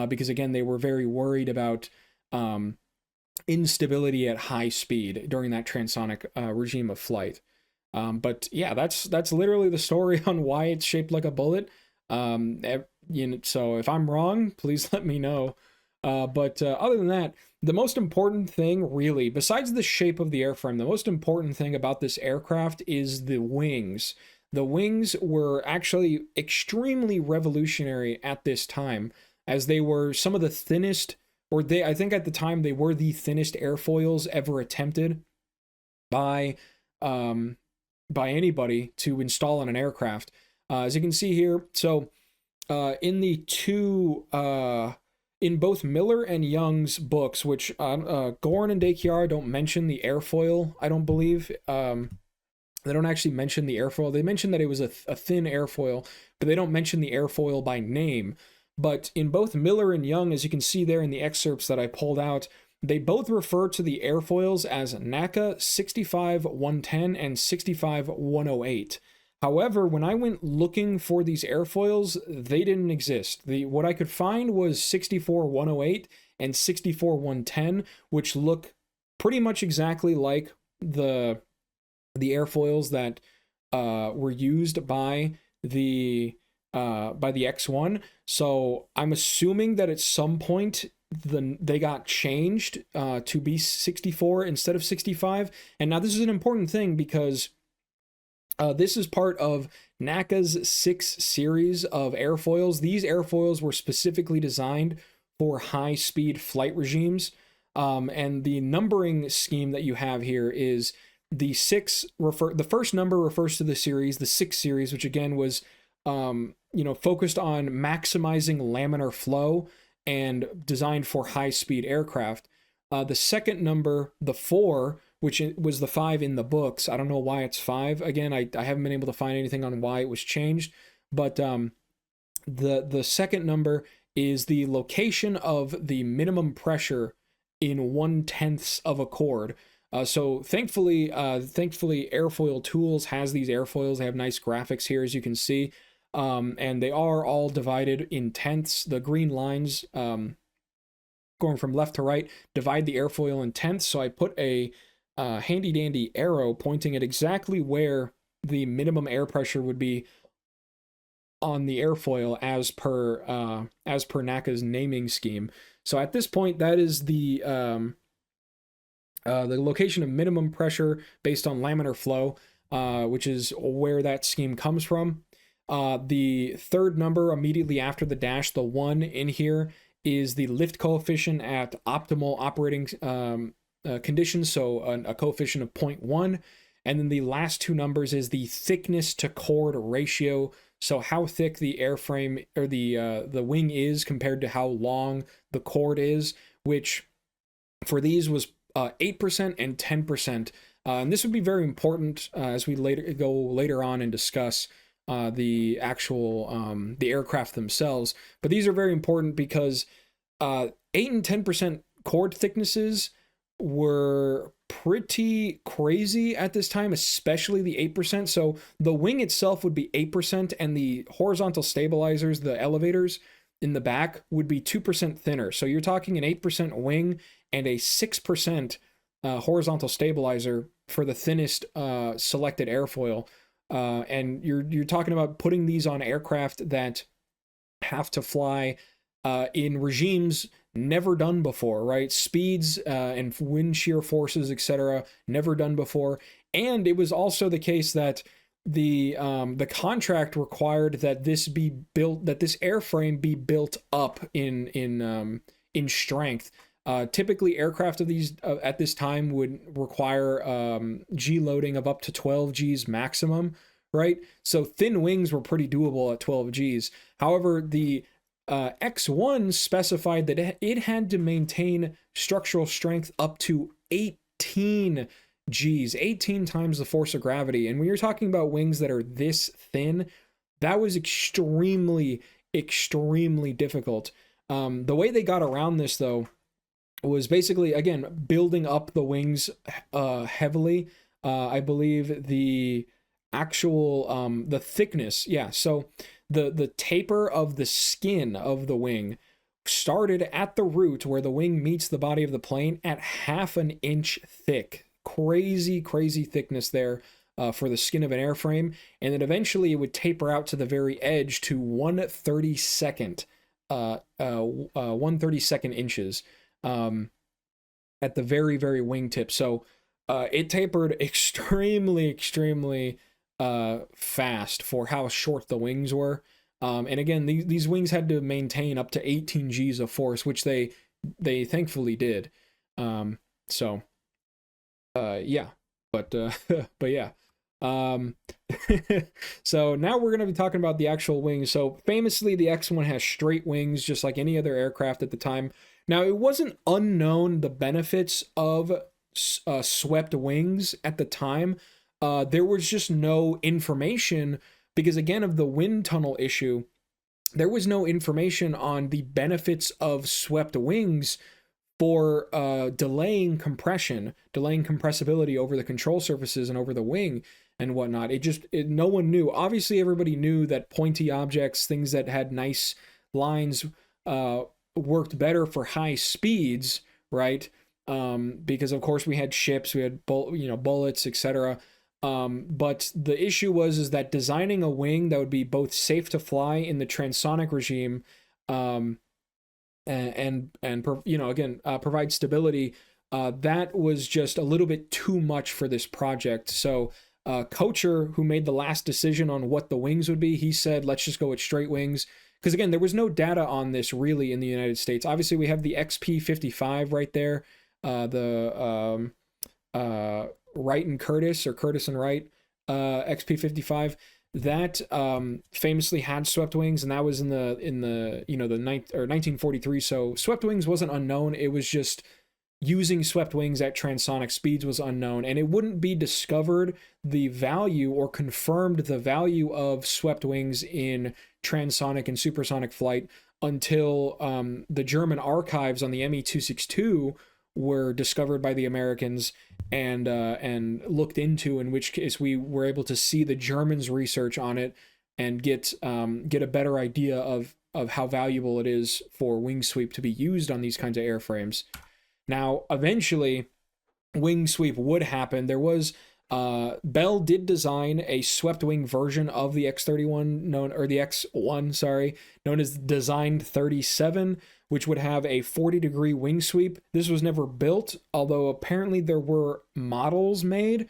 S1: because again, they were very worried about instability at high speed during that transonic regime of flight. But yeah, that's literally the story on why it's shaped like a bullet. So if I'm wrong, please let me know. But other than that, the most important thing, really, besides the shape of the airframe, the most important thing about this aircraft is the wings. The wings were actually extremely revolutionary at this time, as they were some of the thinnest, I think at the time they were the thinnest airfoils ever attempted by anybody to install on an aircraft. As you can see here, so in the two in both Miller and Young's books, which Gorin and De Chiara don't mention the airfoil, I don't believe. They don't actually mention the airfoil. They mention that it was a thin airfoil, but they don't mention the airfoil by name. But in both Miller and Young, as you can see there in the excerpts that I pulled out, they both refer to the airfoils as NACA 65-110 and 65-108. However, when I went looking for these airfoils, they didn't exist. What I could find was 64-108 and 64-110, which look pretty much exactly like the airfoils that were used by the X-1. So I'm assuming that at some point they got changed to be 64 instead of 65. And now this is an important thing because this is part of NACA's 6 series of airfoils. These airfoils were specifically designed for high-speed flight regimes. And the numbering scheme that you have here is the first number refers to the series, the 6 series, which again was focused on maximizing laminar flow and designed for high-speed aircraft. The second number, the 4, which was the 5 in the books. I don't know why it's 5. Again, I haven't been able to find anything on why it was changed. But the second number is the location of the minimum pressure in 1/10 of a chord. So thankfully, Airfoil Tools has these airfoils. They have nice graphics here, as you can see. And they are all divided in tenths. The green lines going from left to right divide the airfoil in tenths. So I put a handy dandy arrow pointing at exactly where the minimum air pressure would be on the airfoil as per NACA's naming scheme. So at this point, that is the location of minimum pressure based on laminar flow, which is where that scheme comes from. The third number immediately after the dash, the 1 in here, is the lift coefficient at optimal operating conditions, so a coefficient of 0.1. And then the last two numbers is the thickness to chord ratio, so how thick the airframe or the wing is compared to how long the chord is, which for these was 8% and 10%. And this would be very important as we go later on and discuss the actual the aircraft themselves. But these are very important because 8 and 10% chord thicknesses were pretty crazy at this time, especially the 8%. So the wing itself would be 8%, and the horizontal stabilizers, the elevators in the back, would be 2% thinner. So you're talking an 8% wing and a 6% horizontal stabilizer for the thinnest selected airfoil. And you're talking about putting these on aircraft that have to fly in regimes never done before, right? Speeds and wind shear forces, etc., never done before. And it was also the case that the contract required that this airframe be built up in strength. Typically, aircraft of these at this time would require G loading of up to 12 Gs maximum, right? So thin wings were pretty doable at 12 Gs. However, the X-1 specified that it had to maintain structural strength up to 18 Gs, 18 times the force of gravity. And when you're talking about wings that are this thin, that was extremely, extremely difficult. The way they got around this, though, was basically, again, building up the wings heavily. I believe the actual, the thickness, yeah, so the taper of the skin of the wing started at the root where the wing meets the body of the plane at 1/2 inch thick. Crazy, crazy thickness there for the skin of an airframe. And then eventually it would taper out to the very edge to 1/32 inches at the very, very wingtip. So it tapered extremely, extremely fast for how short the wings were. And again, these wings had to maintain up to 18 Gs of force, which they thankfully did. Yeah, but yeah. So now we're going to be talking about the actual wings. So famously, the X-1 has straight wings, just like any other aircraft at the time. Now, it wasn't unknown the benefits of swept wings at the time. There was just no information because, again, of the wind tunnel issue. There was no information on the benefits of swept wings for delaying compressibility over the control surfaces and over the wing and whatnot. No one knew. Obviously, everybody knew that pointy objects, things that had nice lines, worked better for high speeds, right? Because of course we had ships, we had bullets, etc. But the issue was that designing a wing that would be both safe to fly in the transonic regime, provide stability. That was just a little bit too much for this project. So Kotcher, who made the last decision on what the wings would be, he said, let's just go with straight wings. Because again, there was no data on this really in the United States. Obviously, we have the XP55 right there, Wright and Curtis, or Curtis and Wright, XP55. That famously had swept wings, and that was in the 1943. So swept wings wasn't unknown. It was just using swept wings at transonic speeds was unknown, and it wouldn't be discovered the value or confirmed the value of swept wings in transonic and supersonic flight until the German archives on the Me-262 were discovered by the Americans and looked into, in which case we were able to see the Germans' research on it and get a better idea of how valuable it is for wing sweep to be used on these kinds of airframes. Now, eventually, wing sweep would happen. There was Bell did design a swept wing version of the X-1, known as Design 37, which would have a 40-degree wing sweep. This was never built, although apparently there were models made,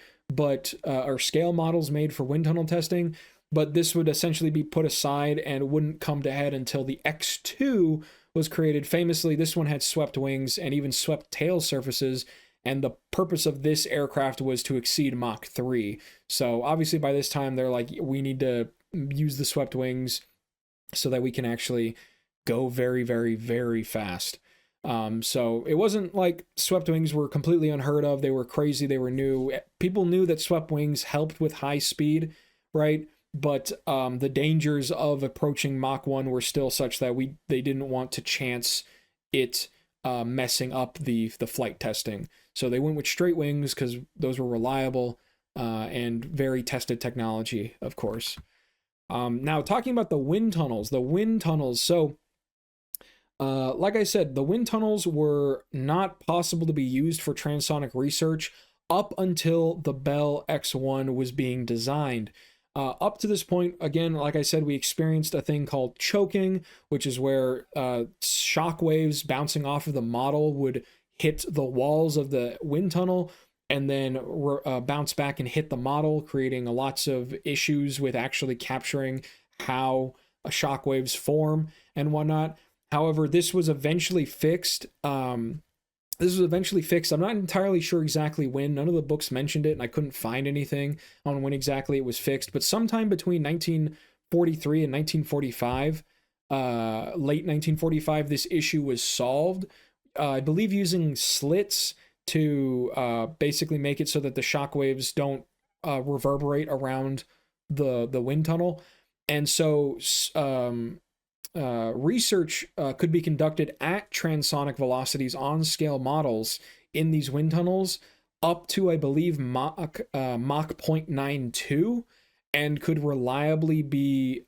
S1: or scale models made for wind tunnel testing. but this would essentially be put aside and wouldn't come to head until the X-2 was created. Famously, this one had swept wings and even swept tail surfaces, and the purpose of this aircraft was to exceed Mach 3. So obviously by this time, they're like, we need to use the swept wings so that we can actually go very, very, very fast. So it wasn't like swept wings were completely unheard of. They were crazy. They were new. People knew that swept wings helped with high speed, right? But the dangers of approaching Mach 1 were still such that they didn't want to chance it messing up the flight testing. So they went with straight wings because those were reliable and very tested technology, of course. Now, talking about the wind tunnels. So, like I said, the wind tunnels were not possible to be used for transonic research up until the Bell X-1 was being designed. Up to this point, again, like I said, we experienced a thing called choking, which is where shock waves bouncing off of the model would hit the walls of the wind tunnel and then bounce back and hit the model, creating lots of issues with actually capturing how shock waves form and whatnot. However, this was eventually fixed. I'm not entirely sure exactly when. None of the books mentioned it, and I couldn't find anything on when exactly it was fixed. But sometime between 1943 and 1945, late 1945, this issue was solved. I believe using slits to basically make it so that the shock waves don't reverberate around the wind tunnel. And so research could be conducted at transonic velocities on scale models in these wind tunnels up to, I believe, Mach 0.92, and could reliably be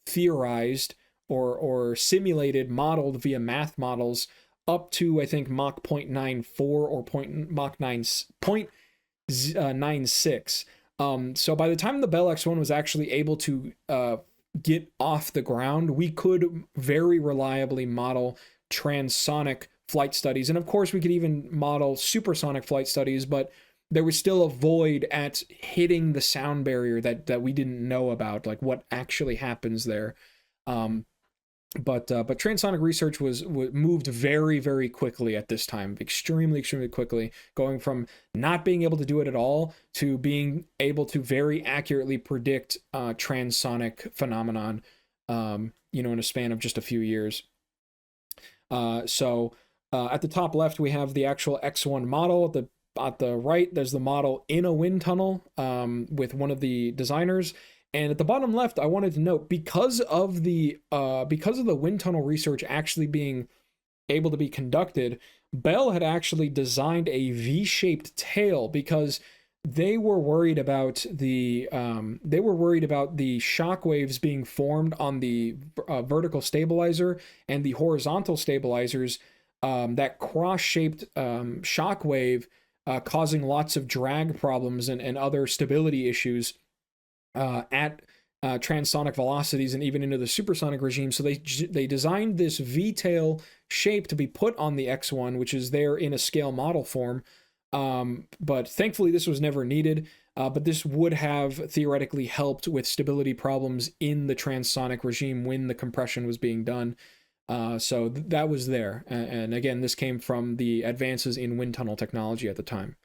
S1: theorized or simulated, modeled via math models up to, I think, Mach 0.94 or Mach 0.96. So by the time the Bell X-1 was actually able to get off the ground, we could very reliably model transonic flight studies. And of course, we could even model supersonic flight studies, but there was still a void at hitting the sound barrier that we didn't know about, like what actually happens there. But transonic research was moved very, very quickly at this time, extremely, extremely quickly, going from not being able to do it at all to being able to very accurately predict transonic phenomenon, in a span of just a few years. So at the top left, we have the actual X-1 model. At the right, there's the model in a wind tunnel with one of the designers. And at the bottom left, I wanted to note, because of the wind tunnel research actually being able to be conducted, Bell had actually designed a V-shaped tail because they were worried about the shock waves being formed on the vertical stabilizer and the horizontal stabilizers, that cross-shaped shock wave causing lots of drag problems and other stability issues at transonic velocities and even into the supersonic regime. So they designed this V-tail shape to be put on the X-1, which is there in a scale model form. But thankfully this was never needed. But this would have theoretically helped with stability problems in the transonic regime when the compression was being done. So that was there. And again, this came from the advances in wind tunnel technology at the time.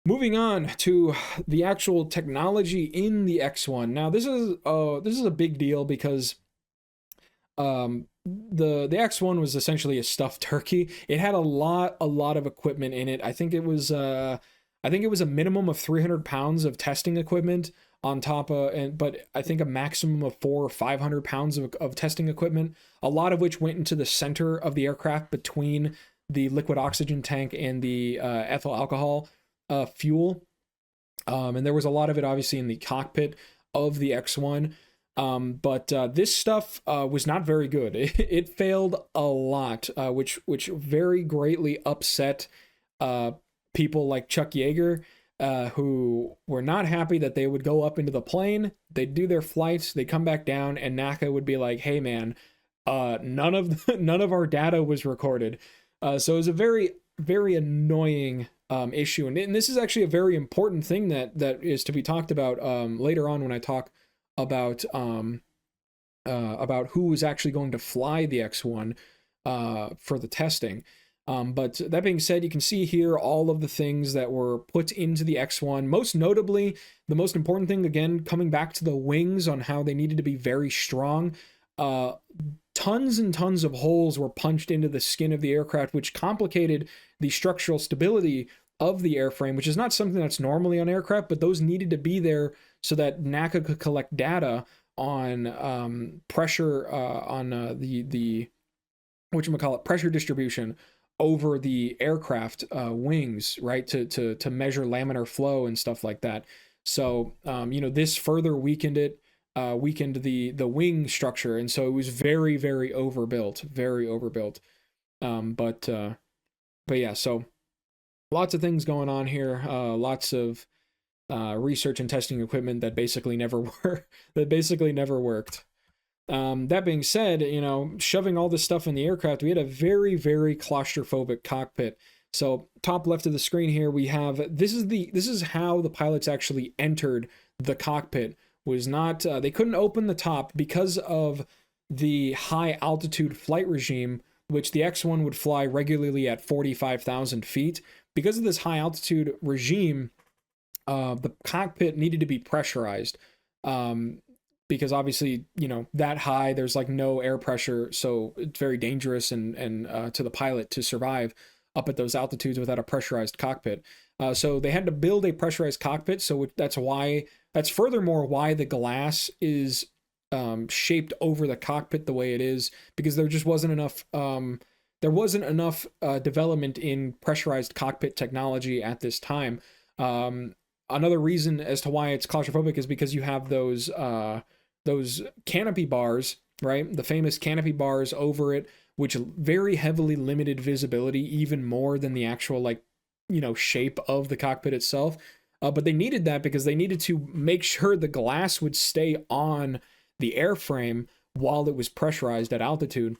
S1: Moving on to the actual technology in the X-1. Now, this is a big deal because the X-1 was essentially a stuffed turkey. It had a lot of equipment in it. I think it was a minimum of 300 pounds of testing equipment on top of, but I think a maximum of 400 or 500 pounds of testing equipment, a lot of which went into the center of the aircraft between the liquid oxygen tank and the ethyl alcohol fuel. And there was a lot of it obviously in the cockpit of the X-1. But this stuff was not very good. It failed a lot, which very greatly upset people like Chuck Yeager, who were not happy that they would go up into the plane, they'd do their flights, they'd come back down, and NACA would be like, hey man, none of our data was recorded. So it was a very, very annoying issue. And this is actually a very important thing that is to be talked about later on when I talk about who is actually going to fly the X-1 for the testing. But that being said, you can see here all of the things that were put into the X-1. Most notably, the most important thing, again, coming back to the wings on how they needed to be very strong. Tons and tons of holes were punched into the skin of the aircraft, which complicated the structural stability of the airframe, which is not something that's normally on aircraft, but those needed to be there so that NACA could collect data on pressure on the whatchamacallit, pressure distribution over the aircraft wings, right, to measure laminar flow and stuff like that. So this further weakened it, weakened the wing structure, and so it was very, very overbuilt, but yeah, so lots of things going on here, lots of research and testing equipment that basically never worked. That being said, shoving all this stuff in the aircraft, we had a very, very claustrophobic cockpit. So top left of the screen here, we have, this is how the pilots actually entered the cockpit. Was not, they couldn't open the top because of the high altitude flight regime, which the X-1 would fly regularly at 45,000 feet. Because of this high altitude regime, the cockpit needed to be pressurized. Because obviously, that high, there's like no air pressure, so it's very dangerous and to the pilot to survive up at those altitudes without a pressurized cockpit. So they had to build a pressurized cockpit, so that's furthermore why the glass is shaped over the cockpit the way it is, because there just wasn't enough development in pressurized cockpit technology at this time. Another reason as to why it's claustrophobic is because you have those canopy bars, right? The famous canopy bars over it, which very heavily limited visibility, even more than the actual shape of the cockpit itself. But they needed that because they needed to make sure the glass would stay on the airframe while it was pressurized at altitude.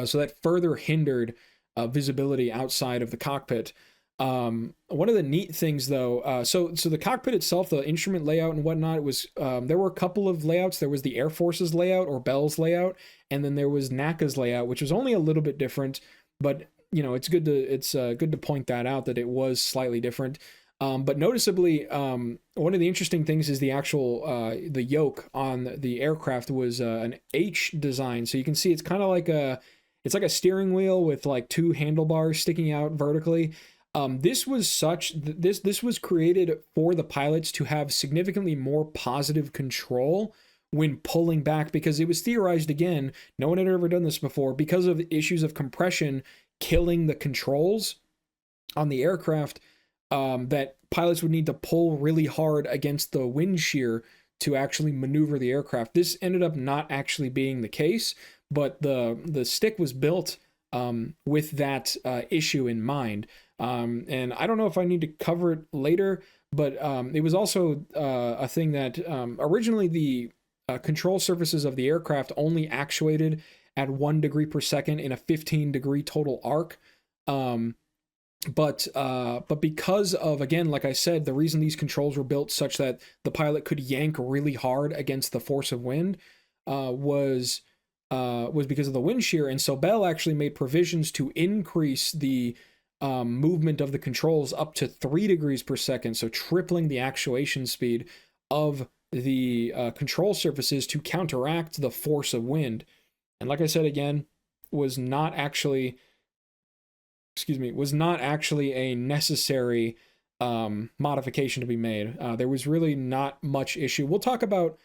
S1: So that further hindered visibility outside of the cockpit. One of the neat things though, so the cockpit itself, the instrument layout and whatnot, it was there were a couple of layouts. There was the Air Force's layout or Bell's layout, and then there was NACA's layout, which was only a little bit different, but it's good to point that out, that it was slightly different. But noticeably, one of the interesting things is the actual the yoke on the aircraft was an H design. So you can see it's kind of like it's like a steering wheel with like two handlebars sticking out vertically. This was created for the pilots to have significantly more positive control when pulling back, because it was theorized, again, no one had ever done this before, because of issues of compression killing the controls on the aircraft, that pilots would need to pull really hard against the wind shear to actually maneuver the aircraft. This ended up not actually being the case, but the stick was built with that issue in mind. And I don't know if I need to cover it later, but it was also a thing that originally the control surfaces of the aircraft only actuated at 1 degree per second in a 15-degree total arc. But because of, again, like I said, the reason these controls were built such that the pilot could yank really hard against the force of wind was because of the wind shear. And so Bell actually made provisions to increase the movement of the controls up to 3 degrees per second, so tripling the actuation speed of the control surfaces to counteract the force of wind. And like I said, again, was not actually a necessary modification to be made. There was really not much issue. We'll talk about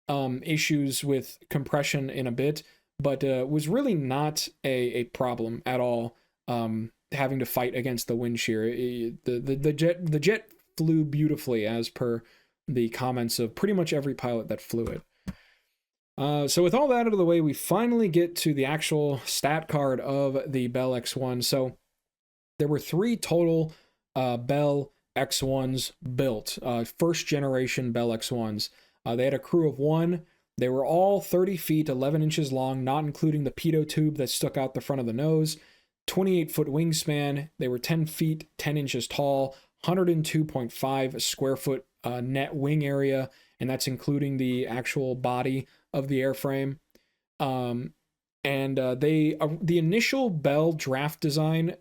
S1: issues with compression in a bit, but was really not a problem at all, having to fight against the wind shear. The jet flew beautifully, as per the comments of pretty much every pilot that flew it. So with all that out of the way, we finally get to the actual stat card of the Bell X-1. So there were 3 total Bell X-1s built, first generation Bell X-1s. They had a crew of 1. They were all 30 feet, 11 inches long, not including the pitot tube that stuck out the front of the nose. 28-foot wingspan. They were 10 feet 10 inches tall, 102.5 square foot net wing area, and that's including the actual body of the airframe. The initial Bell draft design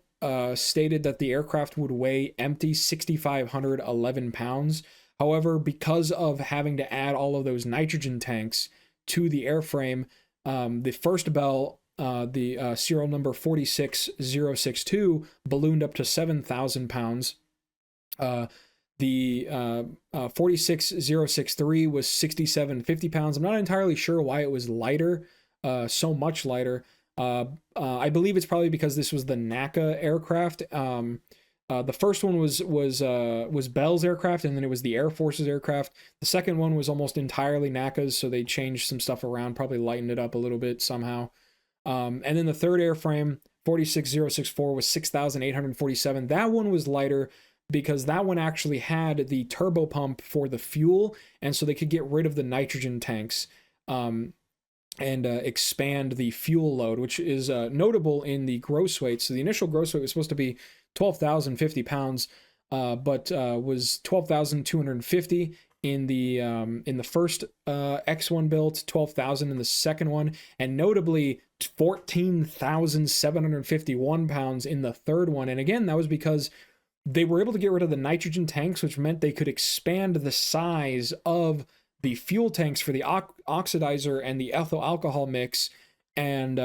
S1: stated that the aircraft would weigh empty 6,511 pounds. However, because of having to add all of those nitrogen tanks to the airframe, the first Bell, the serial number 46062, ballooned up to 7,000 pounds. The 46063 was 6,750 pounds. I'm not entirely sure why it was lighter, so much lighter. I believe it's probably because this was the NACA aircraft. The first one was Bell's aircraft, and then it was the Air Force's aircraft. The second one was almost entirely NACA's, so they changed some stuff around, probably lightened it up a little bit somehow. And then the third airframe, 46064, was 6,847. That one was lighter because that one actually had the turbo pump for the fuel, and so they could get rid of the nitrogen tanks and expand the fuel load, which is notable in the gross weight. So the initial gross weight was supposed to be 12,050 pounds, but was 12,250 in the first X-1 build, 12,000 in the second one, and notably 14,751 pounds in the third one. And again, that was because they were able to get rid of the nitrogen tanks, which meant they could expand the size of the fuel tanks for the oxidizer and the ethyl alcohol mix, and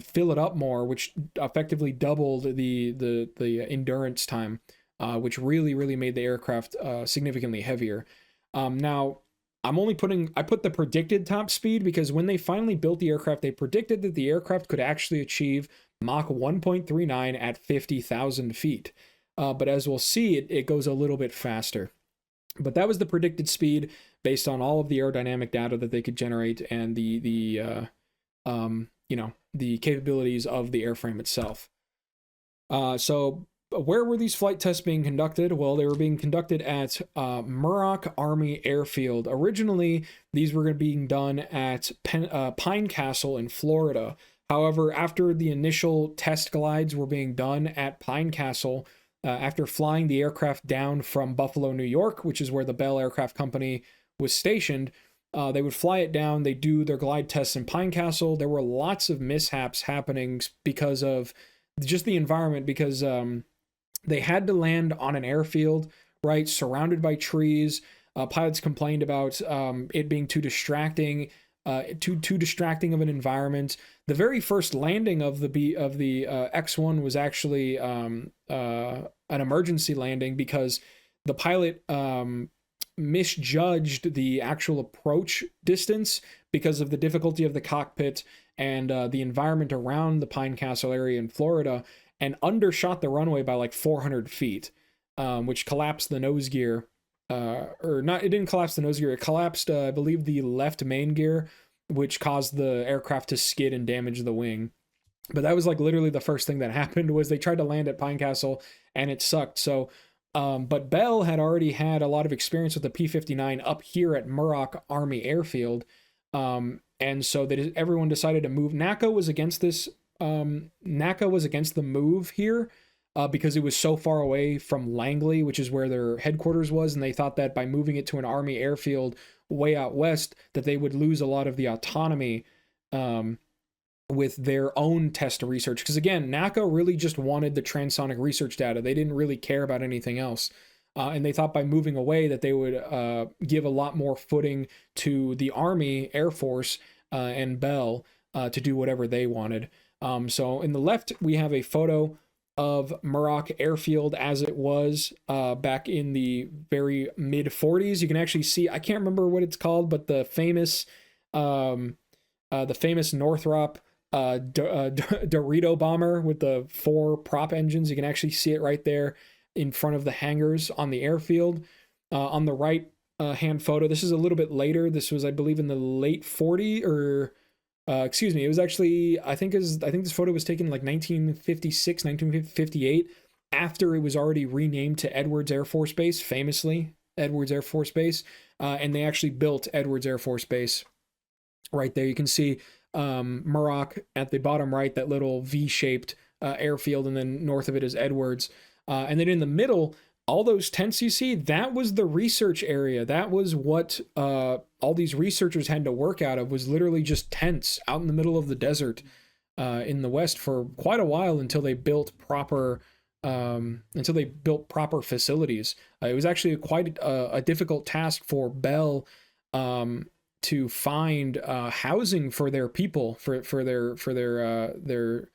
S1: fill it up more, which effectively doubled the endurance time, which really made the aircraft significantly heavier. Now, I put the predicted top speed because when they finally built the aircraft, they predicted that the aircraft could actually achieve Mach 1.39 at 50,000 feet. But as we'll see, it goes a little bit faster. But that was the predicted speed based on all of the aerodynamic data that they could generate and the capabilities of the airframe itself. So where were these flight tests being conducted? Well, they were being conducted at Muroc Army Airfield. Originally, these were being done at Pine Castle in Florida. However, after the initial test glides were being done at Pine Castle, after flying the aircraft down from Buffalo, New York, which is where the Bell Aircraft Company was stationed, they would fly it down. They do their glide tests in Pine Castle. There were lots of mishaps happening because of just the environment, because they had to land on an airfield, right, surrounded by trees. Pilots complained about it being too distracting, too distracting of an environment. The very first landing of the X-1 was actually an emergency landing because the pilot misjudged the actual approach distance because of the difficulty of the cockpit and the environment around the Pine Castle area in Florida, and undershot the runway by like 400 feet, which collapsed the nose gear. It didn't collapse the nose gear. It collapsed, I believe, the left main gear, which caused the aircraft to skid and damage the wing. But that was like literally the first thing that happened, was they tried to land at Pine Castle and it sucked. So, but Bell had already had a lot of experience with the P-59 up here at Muroc Army Airfield. And so everyone decided to move. NACA was against this. NACA was against the move here because it was so far away from Langley, which is where their headquarters was. And they thought that by moving it to an Army airfield way out west, that they would lose a lot of the autonomy with their own test research. Because again, NACA really just wanted the transonic research data. They didn't really care about anything else. And they thought by moving away that they would give a lot more footing to the Army, Air Force, and Bell to do whatever they wanted. So in the left, we have a photo of Muroc Airfield as it was back in the very mid 40s. You can actually see, I can't remember what it's called, but the famous Northrop Dorito bomber with the 4 prop engines. You can actually see it right there in front of the hangars on the airfield. On the right hand photo, this is a little bit later. This was, I believe, in the late 40s, or it was actually, I think this photo was taken like 1956, 1958, after it was already renamed to Edwards Air Force Base, famously Edwards Air Force Base, and they actually built Edwards Air Force Base. Right there, you can see Muroc at the bottom right, that little V-shaped Airfield, and then north of it is Edwards. And then in the middle, all those tents you see, that was the research area. That was what all these researchers had to work out of, was literally just tents out in the middle of the desert in the west for quite a while until they built proper facilities. It was actually quite a difficult task for Bell to find housing for their people, for their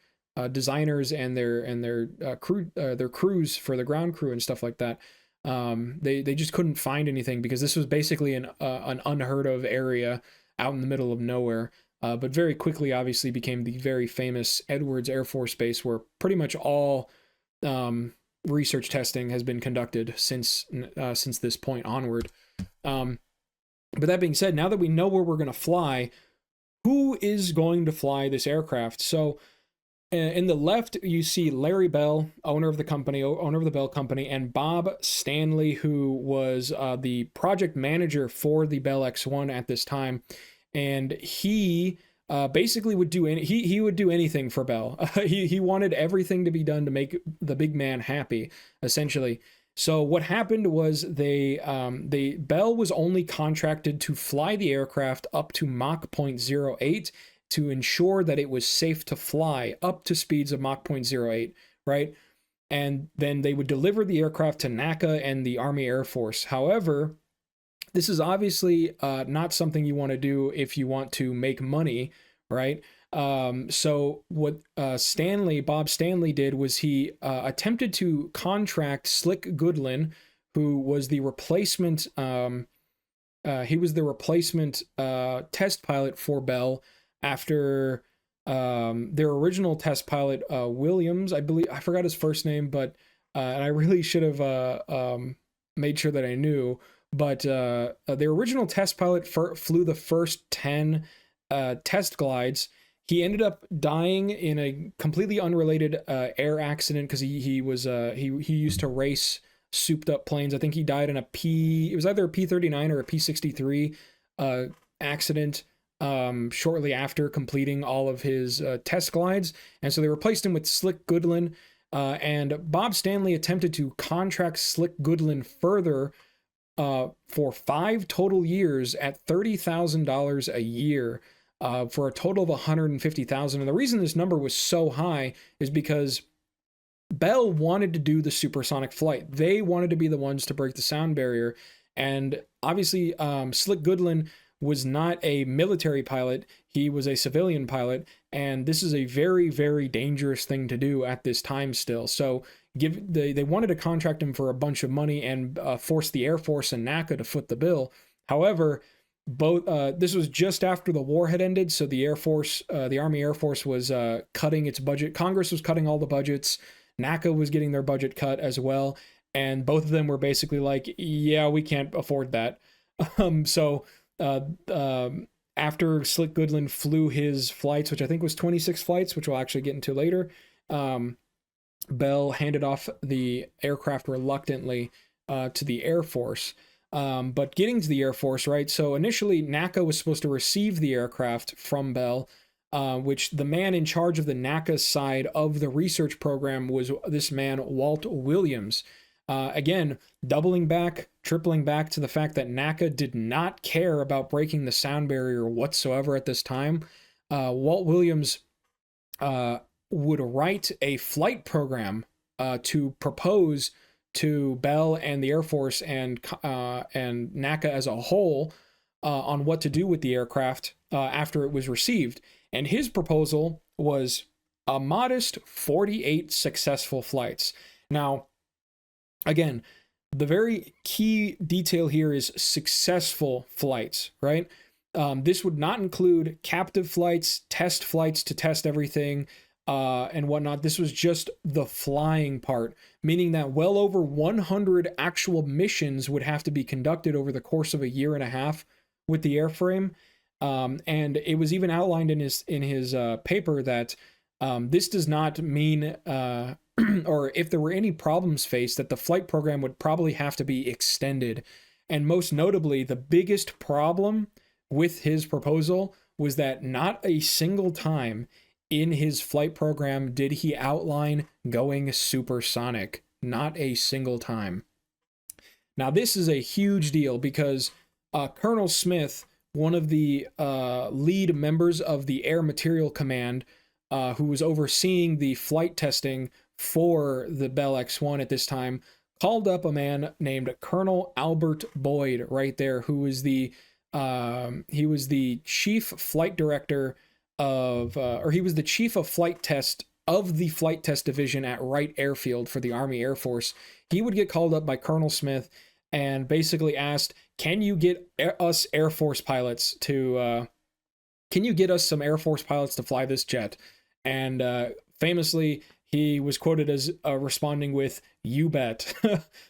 S1: designers and their crews, for the ground crew and stuff like that. They just couldn't find anything because this was basically an unheard of area out in the middle of nowhere. But very quickly, obviously, became the very famous Edwards Air Force Base, where pretty much all research testing has been conducted since this point onward. But that being said, now that we know where we're going to fly, who is going to fly this aircraft? So in the left, you see Larry Bell, owner of the Bell Company, and Bob Stanley, who was the project manager for the Bell X-1 at this time. And he basically would do he would do anything for Bell. He wanted everything to be done to make the big man happy, essentially. So what happened was Bell was only contracted to fly the aircraft up to Mach 0.08 to ensure that it was safe to fly up to speeds of Mach 0.08, right? And then they would deliver the aircraft to NACA and the Army Air Force. However, this is obviously not something you want to do if you want to make money, right? So what Bob Stanley did was he attempted to contract Slick Goodlin, who was the replacement. He was the replacement test pilot for Bell after their original test pilot, Williams, I believe. I forgot his first name, but and I really should have made sure that I knew. But their original test pilot flew the first 10 test glides. He ended up dying in a completely unrelated air accident because he used to race souped up planes. I think he died in it was either a P-39 or a P-63 accident shortly after completing all of his test glides. And so they replaced him with Slick Goodlin. And Bob Stanley attempted to contract Slick Goodlin further for 5 total years at $30,000 a year. For a total of $150,000. And the reason this number was so high is because Bell wanted to do the supersonic flight. They wanted to be the ones to break the sound barrier. And obviously, Slick Goodlin was not a military pilot. He was a civilian pilot. And this is a very, very dangerous thing to do at this time still. So they wanted to contract him for a bunch of money and force the Air Force and NACA to foot the bill. However, this was just after the war had ended, so the Air Force, the Army Air Force, was cutting its budget. Congress was cutting all the budgets. NACA was getting their budget cut as well, and both of them were basically like, "Yeah, we can't afford that." So after Slick Goodlin flew his flights, which I think was 26 flights, which we'll actually get into later, Bell handed off the aircraft reluctantly to the Air Force. But getting to the Air Force, right? So initially, NACA was supposed to receive the aircraft from Bell, which the man in charge of the NACA side of the research program was this man, Walt Williams. Again, doubling back, tripling back to the fact that NACA did not care about breaking the sound barrier whatsoever at this time. Walt Williams would write a flight program to propose to Bell and the Air Force and NACA as a whole on what to do with the aircraft after it was received. And his proposal was a modest 48 successful flights. Now, again, the very key detail here is successful flights, right? This would not include captive flights, test flights to test everything, and whatnot. This was just the flying part, meaning that well over 100 actual missions would have to be conducted over the course of a year and a half with the airframe. And it was even outlined in his paper that this does not mean, or if there were any problems faced, that the flight program would probably have to be extended. And most notably, the biggest problem with his proposal was that not a single time in his flight program did he outline going supersonic. Not a single time. Now, this is a huge deal because Colonel Smith, one of the lead members of the Air Material Command, who was overseeing the flight testing for the Bell X-1 at this time, called up a man named Colonel Albert Boyd right there, who was he was the chief flight director of, or he was the chief of flight test of the flight test division at Wright Airfield for the Army Air Force. He would get called up by Colonel Smith and basically asked, can you get us Air Force pilots to, can you get us some Air Force pilots to fly this jet? And famously, he was quoted as responding with, "You bet."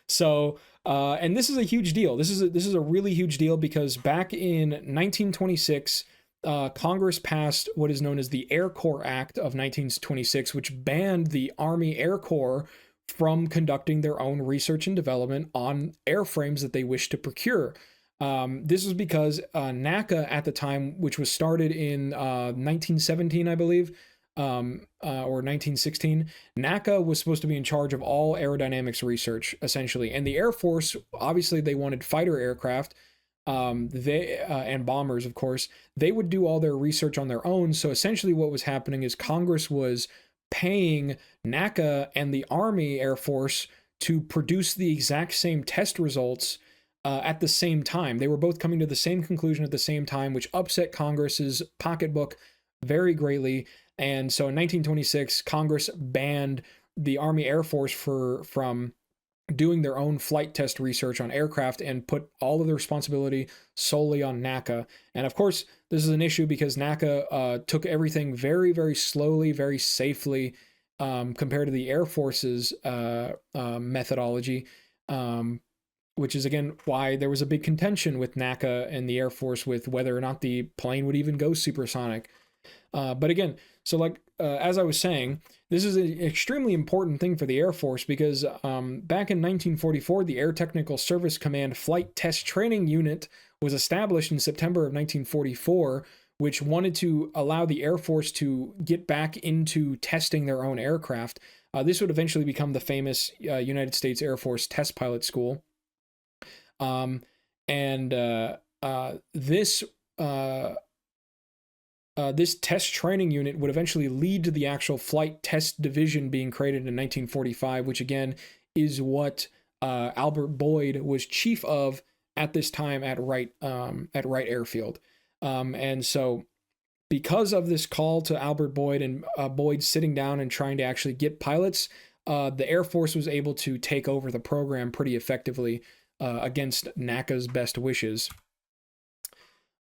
S1: So, and this is a huge deal. This is a really huge deal because back in 1926, Congress passed what is known as the Air Corps Act of 1926, which banned the Army Air Corps from conducting their own research and development on airframes that they wished to procure. This was because NACA at the time, which was started in 1917, I believe, or 1916, NACA was supposed to be in charge of all aerodynamics research, essentially. And the Air Force, obviously, they wanted fighter aircraft, and bombers, of course. They would do all their research on their own. So essentially what was happening is Congress was paying NACA and the Army Air Force to produce the exact same test results at the same time. They were both coming to the same conclusion at the same time, which upset Congress's pocketbook very greatly. And so in 1926, Congress banned the Army Air Force from doing their own flight test research on aircraft and put all of the responsibility solely on NACA. And of course, this is an issue because NACA took everything very, very slowly, very safely compared to the Air Force's methodology, which is, again, why there was a big contention with NACA and the Air Force with whether or not the plane would even go supersonic. But again, so like, as I was saying, this is an extremely important thing for the Air Force because back in 1944, the Air Technical Service Command Flight Test Training Unit was established in September of 1944, which wanted to allow the Air Force to get back into testing their own aircraft. This would eventually become the famous United States Air Force Test Pilot School. This test training unit would eventually lead to the actual flight test division being created in 1945, which again is what Albert Boyd was chief of at this time at Wright Airfield. And so because of this call to Albert Boyd and Boyd sitting down and trying to actually get pilots, the Air Force was able to take over the program pretty effectively against NACA's best wishes.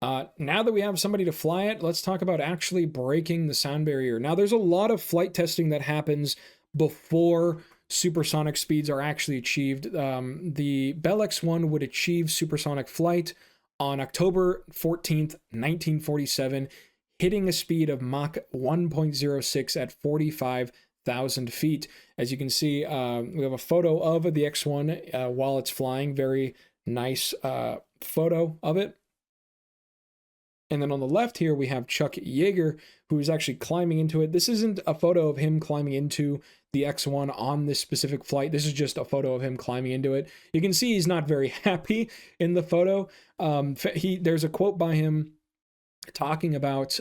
S1: Now that we have somebody to fly it, let's talk about actually breaking the sound barrier. Now, there's a lot of flight testing that happens before supersonic speeds are actually achieved. The Bell X-1 would achieve supersonic flight on October 14th, 1947, hitting a speed of Mach 1.06 at 45,000 feet. As you can see, we have a photo of the X-1 while it's flying. Very nice photo of it. And then on the left here, we have Chuck Yeager, who is actually climbing into it. This isn't a photo of him climbing into the X-1 on this specific flight. This is just a photo of him climbing into it. You can see he's not very happy in the photo. There's a quote by him talking about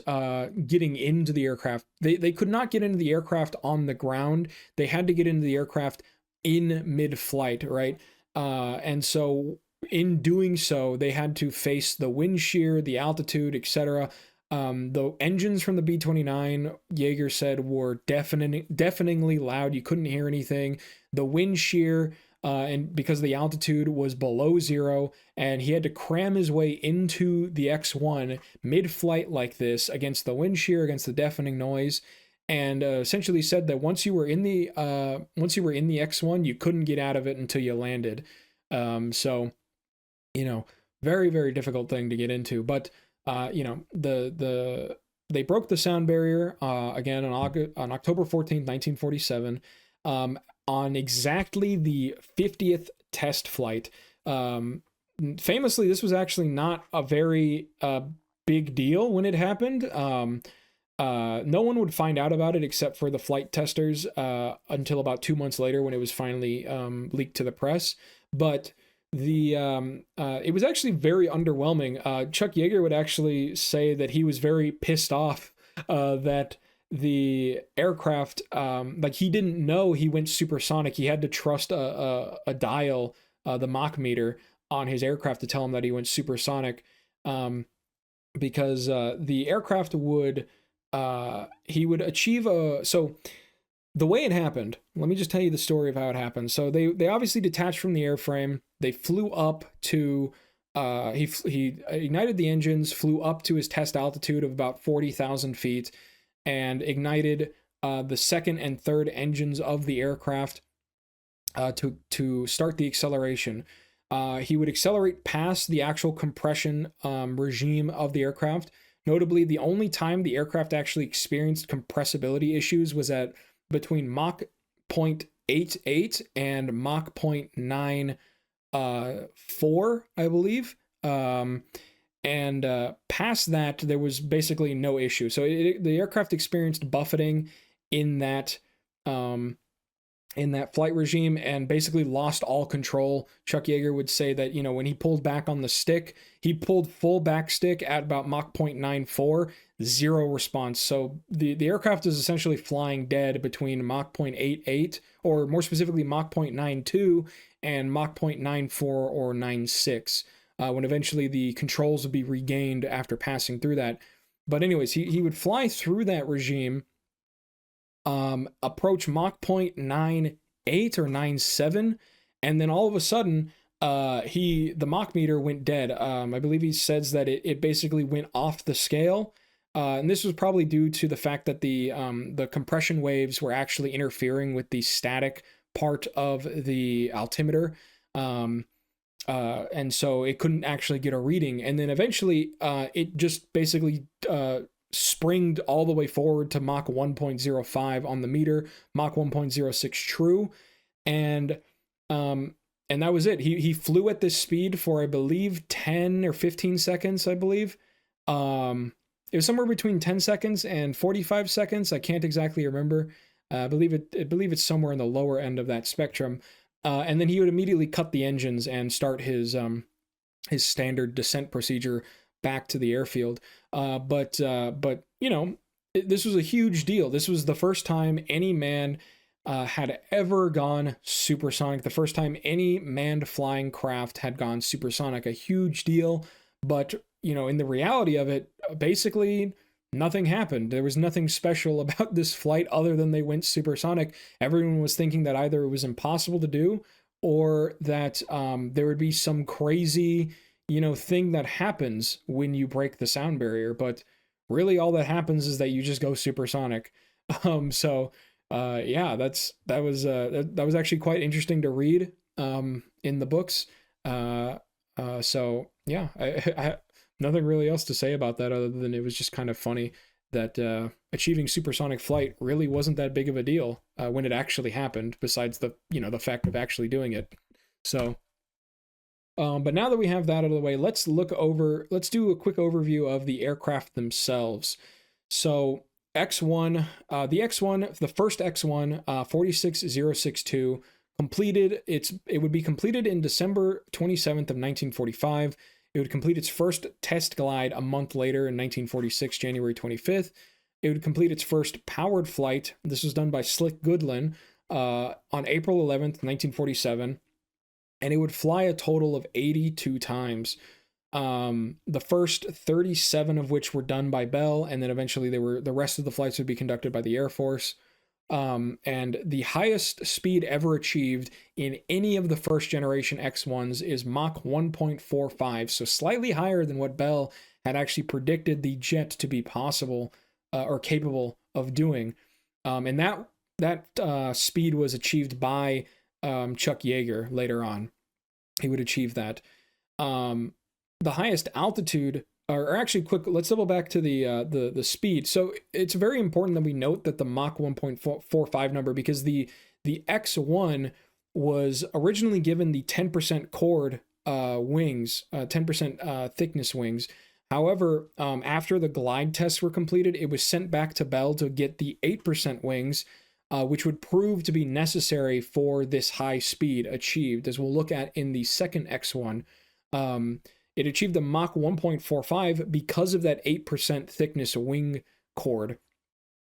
S1: getting into the aircraft. They could not get into the aircraft on the ground. They had to get into the aircraft in mid-flight, right? And so in doing so, they had to face the wind shear, the altitude, etc. The engines from the B-29, Yeager said, were deafeningly loud. You couldn't hear anything. The wind shear, and because the altitude was below zero, and he had to cram his way into the X-1 mid-flight like this against the wind shear, against the deafening noise, and essentially said that once you were in the X-1, you couldn't get out of it until you landed. So, very, very difficult thing to get into. But, they broke the sound barrier again on October 14th, 1947, on exactly the 50th test flight. Famously, this was actually not a very big deal when it happened. No one would find out about it except for the flight testers until about 2 months later when it was finally leaked to the press. But it was actually very underwhelming. Chuck Yeager would actually say that he was very pissed off that the aircraft, like he didn't know he went supersonic. He had to trust a dial, the Mach meter on his aircraft to tell him that he went supersonic, because the aircraft would he would achieve so the way it happened, let me just tell you the story of how it happened. So they obviously detached from the airframe. They flew up to he ignited the engines, flew up to his test altitude of about 40,000 feet, and ignited the second and third engines of the aircraft to start the acceleration. He would accelerate past the actual compression regime of the aircraft. Notably, the only time the aircraft actually experienced compressibility issues was at between Mach 0.88 and Mach 0.94, I believe. And past that, there was basically no issue. So the aircraft experienced buffeting in that flight regime and basically lost all control. Chuck Yeager would say that, when he pulled back on the stick, he pulled full back stick at about Mach 0.94, zero response. So the aircraft is essentially flying dead between Mach 0.88, or more specifically Mach 0.92 and Mach 0.94 or 96, when eventually the controls would be regained after passing through that. But anyways, he would fly through that regime, approach Mach 0.98 or 97, and then all of a sudden the Mach meter went dead. I believe he says that it basically went off the scale, and this was probably due to the fact that the compression waves were actually interfering with the static part of the altimeter, and so it couldn't actually get a reading. And then eventually it just basically springed all the way forward to Mach 1.05 on the meter, Mach 1.06 true, and that was it. He flew at this speed for, I believe, 10 or 15 seconds, I believe. It was somewhere between 10 seconds and 45 seconds. I can't exactly remember. I believe it's somewhere in the lower end of that spectrum. And then he would immediately cut the engines and start his standard descent procedure back to the airfield. But this was a huge deal. This was the first time any man had ever gone supersonic. The first time any manned flying craft had gone supersonic. A huge deal. But in the reality of it, basically nothing happened. There was nothing special about this flight other than they went supersonic. Everyone was thinking that either it was impossible to do, or that there would be some crazy thing that happens when you break the sound barrier. But really all that happens is that you just go supersonic. That was actually quite interesting to read in the books. I nothing really else to say about that other than it was just kind of funny that achieving supersonic flight really wasn't that big of a deal when it actually happened, besides the fact of actually doing it. So but now that we have that out of the way, let's do a quick overview of the aircraft themselves. So X-1, the first X-1, 46062, completed it would be completed in December 27th of 1945. It would complete its first test glide a month later in 1946, January 25th. It would complete its first powered flight. This was done by Slick Goodlin on April 11th, 1947. And it would fly a total of 82 times. The first 37 of which were done by Bell, and then eventually the rest of the flights would be conducted by the Air Force. And the highest speed ever achieved in any of the first generation X-1s is Mach 1.45, so slightly higher than what Bell had actually predicted the jet to be possible or capable of doing. And that speed was achieved by Chuck Yeager later on. He would achieve that. The highest altitude, or actually let's double back to the speed. So it's very important that we note that the Mach 1.45 number, because the X-1 was originally given the 10% chord wings, 10% thickness wings. However, after the glide tests were completed, it was sent back to Bell to get the 8% wings, which would prove to be necessary for this high speed achieved, as we'll look at in the second X-1. It achieved a Mach 1.45 because of that 8% thickness wing chord.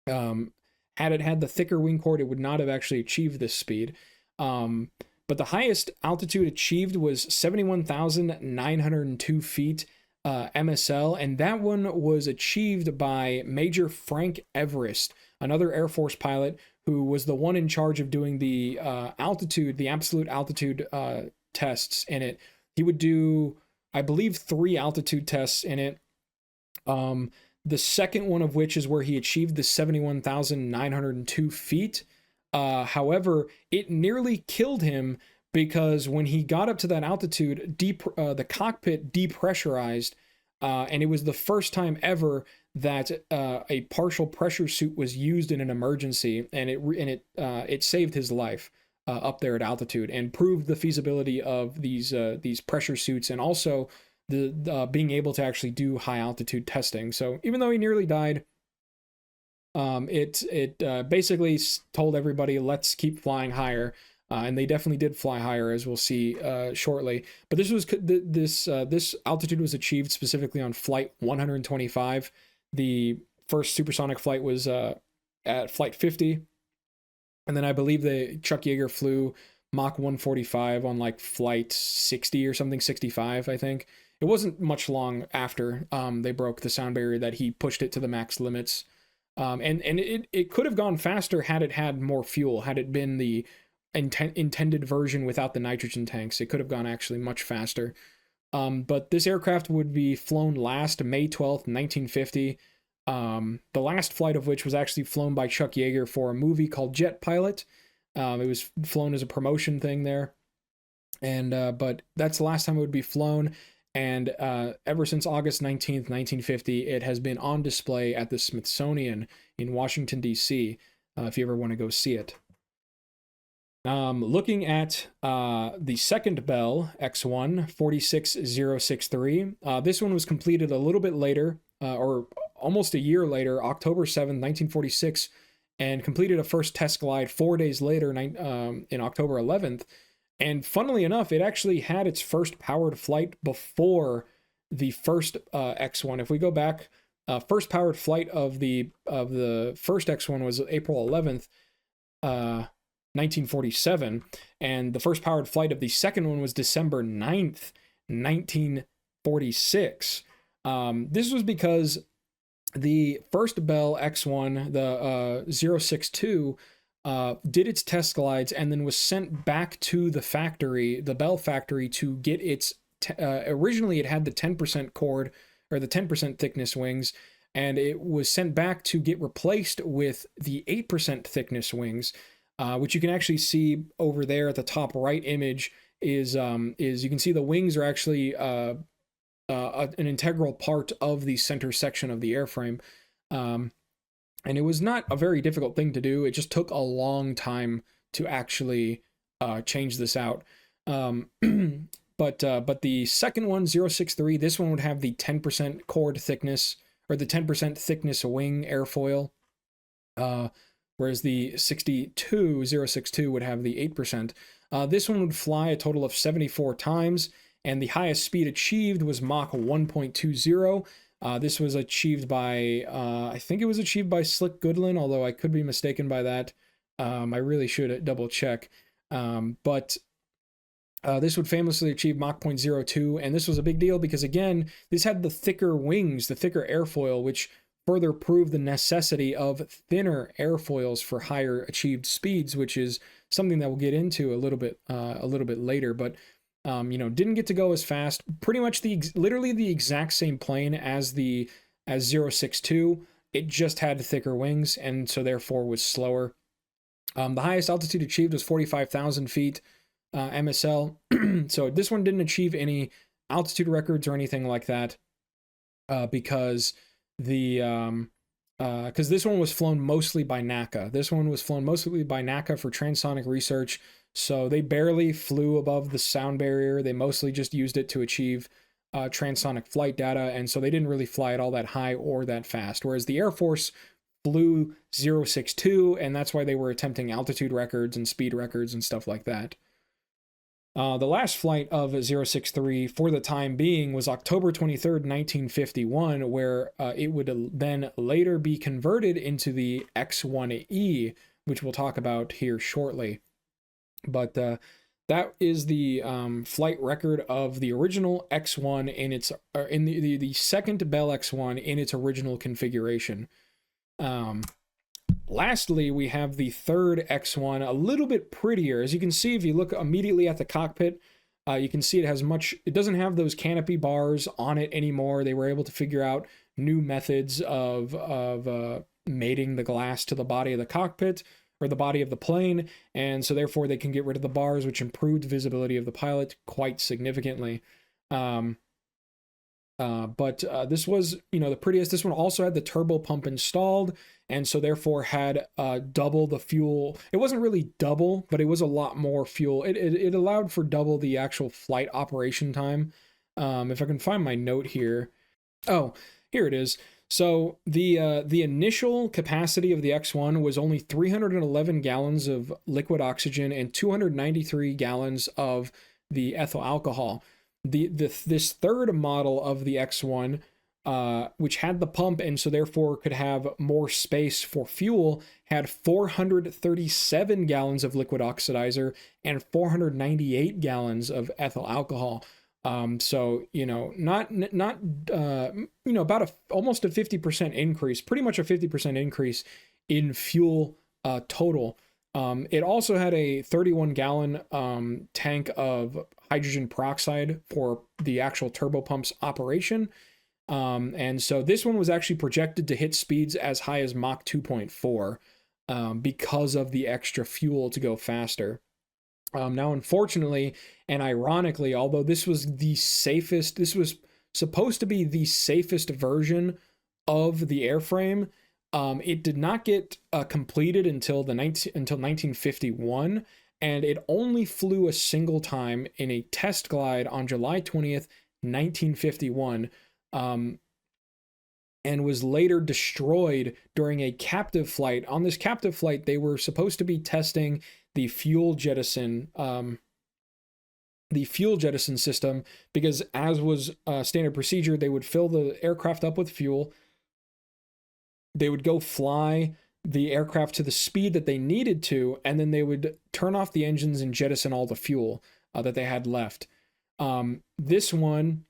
S1: Had it had the thicker wing chord, it would not have actually achieved this speed. But the highest altitude achieved was 71,902 feet MSL, and that one was achieved by Major Frank Everest, another Air Force pilot who was the one in charge of doing the absolute altitude tests in it. He would do, I believe, 3 altitude tests in it. The second one of which is where he achieved the 71,902 feet. However, it nearly killed him because when he got up to that altitude, the cockpit depressurized, and it was the first time ever that a partial pressure suit was used in an emergency, and it saved his life up there at altitude and proved the feasibility of these pressure suits, and also the being able to actually do high altitude testing. So even though he nearly died, it basically told everybody, let's keep flying higher, and they definitely did fly higher, as we'll see shortly. But this altitude was achieved specifically on flight 125. The first supersonic flight was at flight 50, and then I believe Chuck Yeager flew Mach 145 on like flight 60 or something, 65, I think. It wasn't much long after they broke the sound barrier that he pushed it to the max limits. And it could have gone faster had it had more fuel. Had it been the intended version without the nitrogen tanks, it could have gone actually much faster. But this aircraft would be flown last May 12th, 1950. The last flight of which was actually flown by Chuck Yeager for a movie called Jet Pilot. It was flown as a promotion thing there. And but that's the last time it would be flown. And ever since August 19th, 1950, it has been on display at the Smithsonian in Washington, D.C., if you ever want to go see it. Looking at the second Bell X-1, 46063, this one was completed a little bit later, or almost a year later, October 7th, 1946, and completed a first test glide 4 days later, in October 11th. And funnily enough, it actually had its first powered flight before the first X-1. If we go back, first powered flight of the first X-1 was April 11th, 1947, and the first powered flight of the second one was December 9th, 1946. This was because the first Bell X-1, the 062, did its test glides and then was sent back to the factory, the Bell factory, to get its originally it had the 10% chord, or the 10% thickness wings, and it was sent back to get replaced with the 8% thickness wings, which you can actually see over there at the top right image. Is you can see the wings are actually an integral part of the center section of the airframe. And it was not a very difficult thing to do. It just took a long time to actually change this out. But the second one, 063, this one would have the 10% chord thickness, or the 10% thickness wing airfoil, whereas the 062 would have the 8%. This one would fly a total of 74 times, and the highest speed achieved was Mach 1.20. This was achieved by, I think it was achieved by Slick Goodland, although I could be mistaken by that. I really should double check. But this would famously achieve Mach 0.02, and this was a big deal because, again, this had the thicker wings, the thicker airfoil, which further proved the necessity of thinner airfoils for higher achieved speeds, which is something that we'll get into a little bit later. But didn't get to go as fast. Pretty much literally the exact same plane as 062. It just had thicker wings, and so therefore was slower. The highest altitude achieved was 45,000 feet MSL. So this one didn't achieve any altitude records or anything like that, because this one was flown mostly by NACA. This one was flown mostly by NACA for transonic research. So they barely flew above the sound barrier. They mostly just used it to achieve transonic flight data, and so they didn't really fly it all that high or that fast. Whereas the Air Force flew 062, and that's why they were attempting altitude records and speed records and stuff like that. The last flight of 063 for the time being was October 23rd, 1951, where it would then later be converted into the X-1E, which we'll talk about here shortly. But that is the flight record of the original X-1 in its in the second Bell X-1 in its original configuration. Lastly, we have the third X-1, a little bit prettier. As you can see, if you look immediately at the cockpit, you can see it doesn't have those canopy bars on it anymore. They were able to figure out new methods of mating the glass to the body of the cockpit, or the body of the plane, and so therefore they can get rid of the bars, which improved visibility of the pilot quite significantly. But this was, the prettiest. This one also had the turbo pump installed, and so therefore had double the fuel. It wasn't really double, but it was a lot more fuel. It allowed for double the actual flight operation time. If I can find my note here. Oh, here it is. So the initial capacity of the X-1 was only 311 gallons of liquid oxygen and 293 gallons of the ethyl alcohol. This third model of the X-1, which had the pump and so therefore could have more space for fuel, had 437 gallons of liquid oxidizer and 498 gallons of ethyl alcohol. So, not about almost a 50% increase, pretty much a 50% increase in fuel total. It also had a 31-gallon tank of hydrogen peroxide for the actual turbopump's operation. And so this one was actually projected to hit speeds as high as Mach 2.4 because of the extra fuel to go faster. Now, unfortunately and ironically, although this was supposed to be the safest version of the airframe, it did not get completed until 1951, and it only flew a single time in a test glide on July 20th, 1951, and was later destroyed during a captive flight. On this captive flight, they were supposed to be testing the fuel jettison system, because as was standard procedure, they would fill the aircraft up with fuel. They would go fly the aircraft to the speed that they needed to, and then they would turn off the engines and jettison all the fuel that they had left. This one,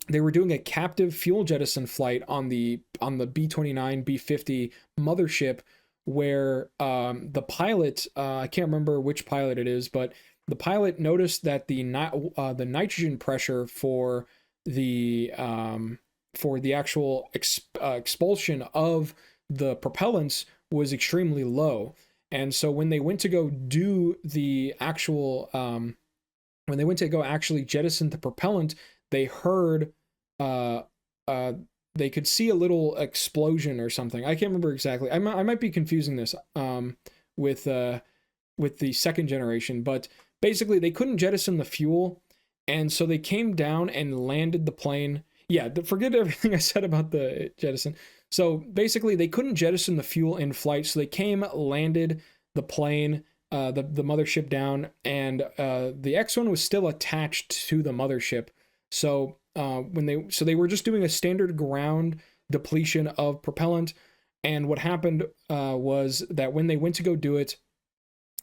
S1: they were doing a captive fuel jettison flight on the B-29, B-50 mothership, where the pilot, I can't remember which pilot it is, but the pilot noticed that the nitrogen pressure for the actual expulsion of the propellants was extremely low. And so when they went to go do the actual, when they went to go actually jettison the propellant, they heard, they could see a little explosion or something. I can't remember exactly. I might be confusing this with the second generation, but basically they couldn't jettison the fuel, and so they came down and landed the plane. Yeah, forget everything I said about the jettison. So basically they couldn't jettison the fuel in flight, so they came, landed the plane, the mothership down, and the X-1 was still attached to the mothership. So they were just doing a standard ground depletion of propellant, and what happened was that when they went to go do it,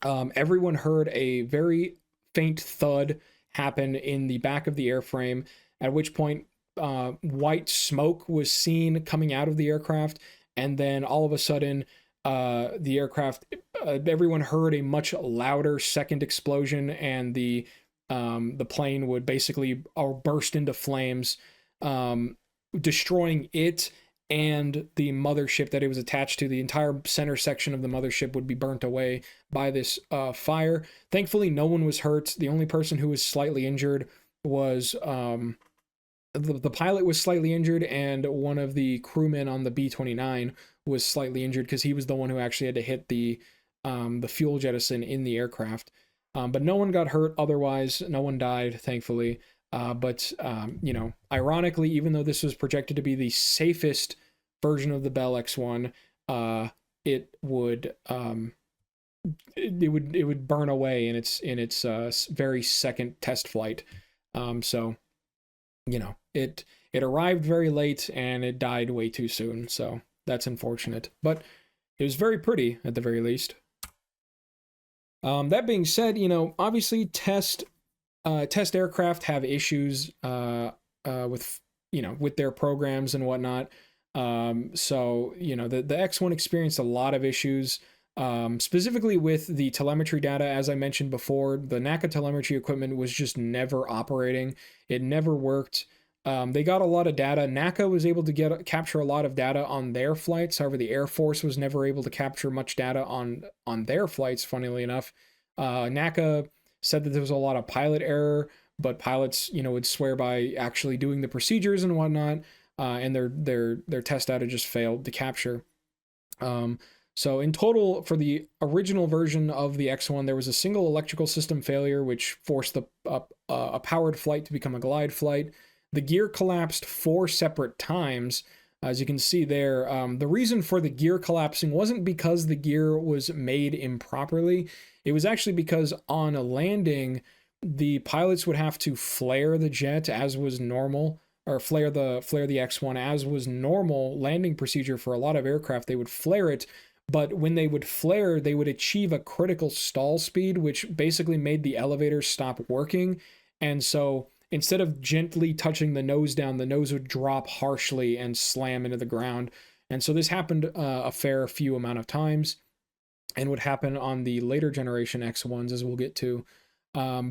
S1: everyone heard a very faint thud happen in the back of the airframe, at which point white smoke was seen coming out of the aircraft, and then all of a sudden the aircraft, everyone heard a much louder second explosion, and the plane would basically burst into flames, destroying it and the mothership that it was attached to. The entire center section of the mothership would be burnt away by this fire. Thankfully, no one was hurt. The only person who was slightly injured was the pilot was slightly injured, and one of the crewmen on the B-29 was slightly injured because he was the one who actually had to hit the fuel jettison in the aircraft. But no one got hurt otherwise. No one died, thankfully. But you know, ironically, even though this was projected to be the safest version of the Bell X-1, it would it would burn away in its very second test flight. So you know, it arrived very late and it died way too soon. So that's unfortunate, but it was very pretty at the very least. That being said, you know, obviously test aircraft have issues with, you know, with their programs and whatnot. So, you know, the X-1 experienced a lot of issues, specifically with the telemetry data. As I mentioned before, the NACA telemetry equipment was just never operating. It never worked. They got a lot of data. NACA was able to capture a lot of data on their flights. However, the Air Force was never able to capture much data on their flights, funnily enough. NACA said that there was a lot of pilot error, but pilots, you know, would swear by actually doing the procedures and whatnot, and their test data just failed to capture. So in total, for the original version of the X-1, there was a single electrical system failure, which forced a powered flight to become a glide flight. The gear collapsed 4 separate times. As you can see there, the reason for the gear collapsing wasn't because the gear was made improperly. It was actually because on a landing, the pilots would have to flare the jet as was normal, or flare the X-1 as was normal landing procedure for a lot of aircraft. They would flare it, but when they would flare, they would achieve a critical stall speed, which basically made the elevator stop working. And so instead of gently touching the nose down, the nose would drop harshly and slam into the ground. And so this happened a fair few amount of times, and would happen on the later generation X-1s, as we'll get to. Yeah,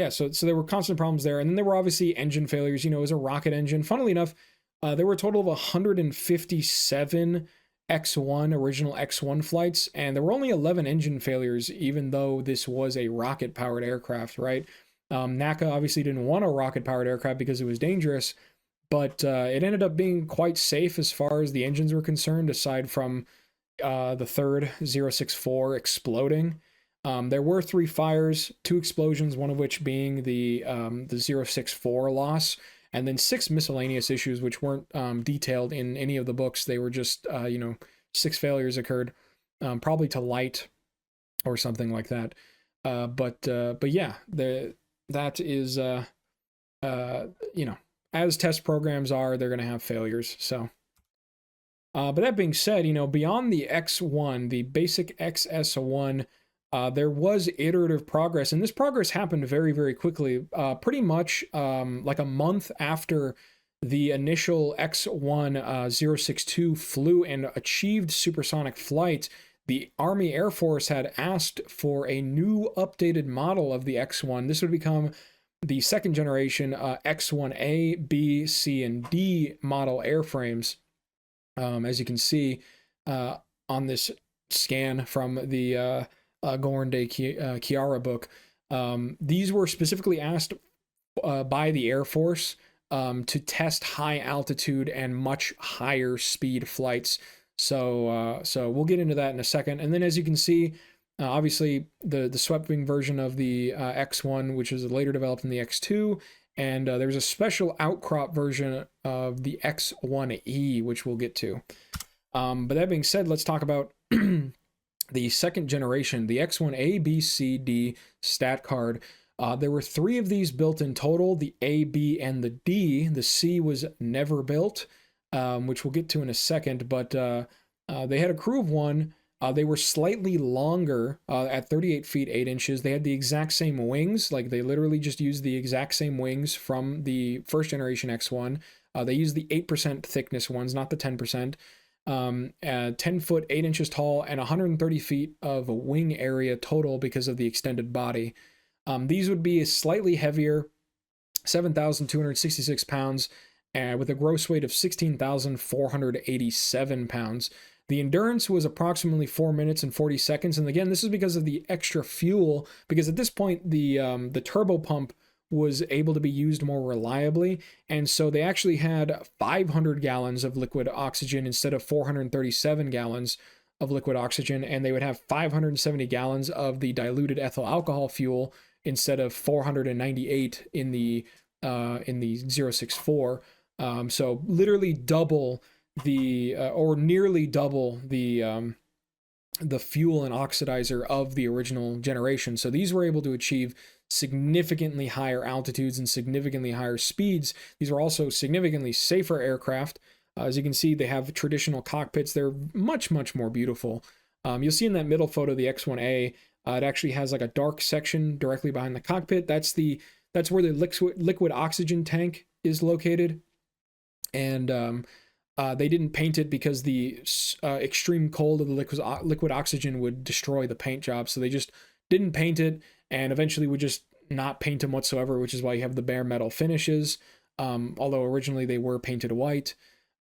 S1: so there were constant problems there. And then there were obviously engine failures. You know, it was a rocket engine. Funnily enough, there were a total of 157 X-1, original X-1 flights, and there were only 11 engine failures, even though this was a rocket-powered aircraft, right? NACA obviously didn't want a rocket-powered aircraft because it was dangerous, but it ended up being quite safe as far as the engines were concerned, aside from the third 064 exploding. There were 3 fires, 2 explosions, one of which being the 064 loss, and then 6 miscellaneous issues, which weren't detailed in any of the books. They were just, you know, 6 failures occurred, probably to light or something like that. But yeah, that is, you know, as test programs are, they're going to have failures. So, but that being said, you know, beyond the X-1, the basic XS-1, there was iterative progress, and this progress happened very, very quickly, pretty much like a month after the initial X-1 062 flew and achieved supersonic flight. The Army Air Force had asked for a new updated model of the X-1. This would become the second generation X-1A, B, C, and D model airframes. As you can see on this scan from the Gorn de Chiara book, these were specifically asked by the Air Force to test high altitude and much higher speed flights. So we'll get into that in a second. And then, as you can see, obviously the swept wing version of the X-1, which was later developed in the X-2, and there's a special outcrop version of the X-1E, which we'll get to. But that being said, let's talk about the second generation, the X-1 A, B, C, D stat card. There were 3 of these built in total, the A, B, and the D. The C was never built, which we'll get to in a second, but they had a crew of 1. They were slightly longer at 38 feet 8 inches. They had the exact same wings, like they literally just used the exact same wings from the first generation X-1. They used the 8% thickness ones, not the 10%. 10 foot 8 inches tall and 130 feet of wing area total because of the extended body. These would be slightly heavier, 7,266 pounds, with a gross weight of 16,487 pounds. The endurance was approximately 4 minutes and 40 seconds. And again, this is because of the extra fuel, because at this point, the turbo pump was able to be used more reliably. And so they actually had 500 gallons of liquid oxygen instead of 437 gallons of liquid oxygen. And they would have 570 gallons of the diluted ethyl alcohol fuel instead of 498 in the 064. So literally double or nearly double the fuel and oxidizer of the original generation. So these were able to achieve significantly higher altitudes and significantly higher speeds. These were also significantly safer aircraft. As you can see, they have traditional cockpits. They're much, much more beautiful. You'll see in that middle photo, the X-1A, it actually has like a dark section directly behind the cockpit. That's where the liquid oxygen tank is located. And they didn't paint it because the extreme cold of the liquid oxygen would destroy the paint job. So they just didn't paint it, and eventually would just not paint them whatsoever, which is why you have the bare metal finishes, although originally they were painted white.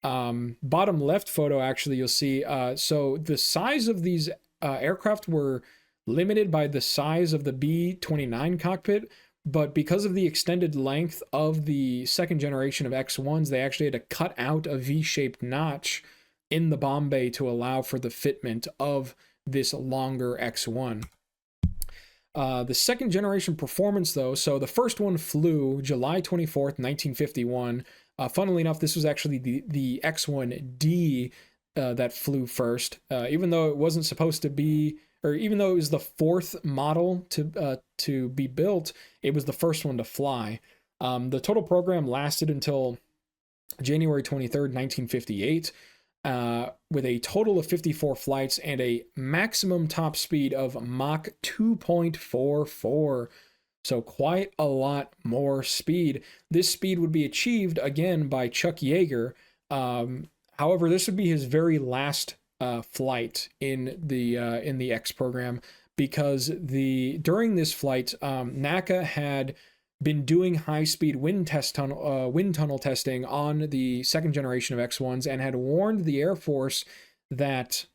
S1: Bottom left photo, actually, you'll see, so the size of these aircraft were limited by the size of the B-29 cockpit, but because of the extended length of the second generation of X-1s, they actually had to cut out a V-shaped notch in the bomb bay to allow for the fitment of this longer X-1. The second generation performance, though, so the first one flew July 24th, 1951. Funnily enough, this was actually the X-1D that flew first, even though it wasn't supposed to be, or even though it was the fourth model to be built, it was the first one to fly. The total program lasted until January 23rd, 1958, with a total of 54 flights and a maximum top speed of Mach 2.44. So quite a lot more speed. This speed would be achieved again by Chuck Yeager. However, this would be his very last flight in the X program, because during this flight, NACA had been doing high-speed wind tunnel testing on the second generation of X-1s and had warned the Air Force that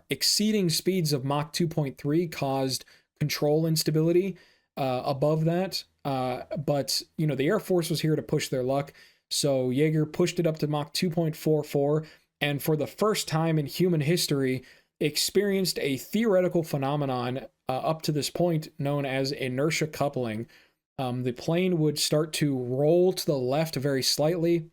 S1: exceeding speeds of Mach 2.3 caused control instability above that. But the Air Force was here to push their luck, so Yeager pushed it up to Mach 2.44, and for the first time in human history, experienced a theoretical phenomenon up to this point known as inertia coupling. The plane would start to roll to the left very slightly.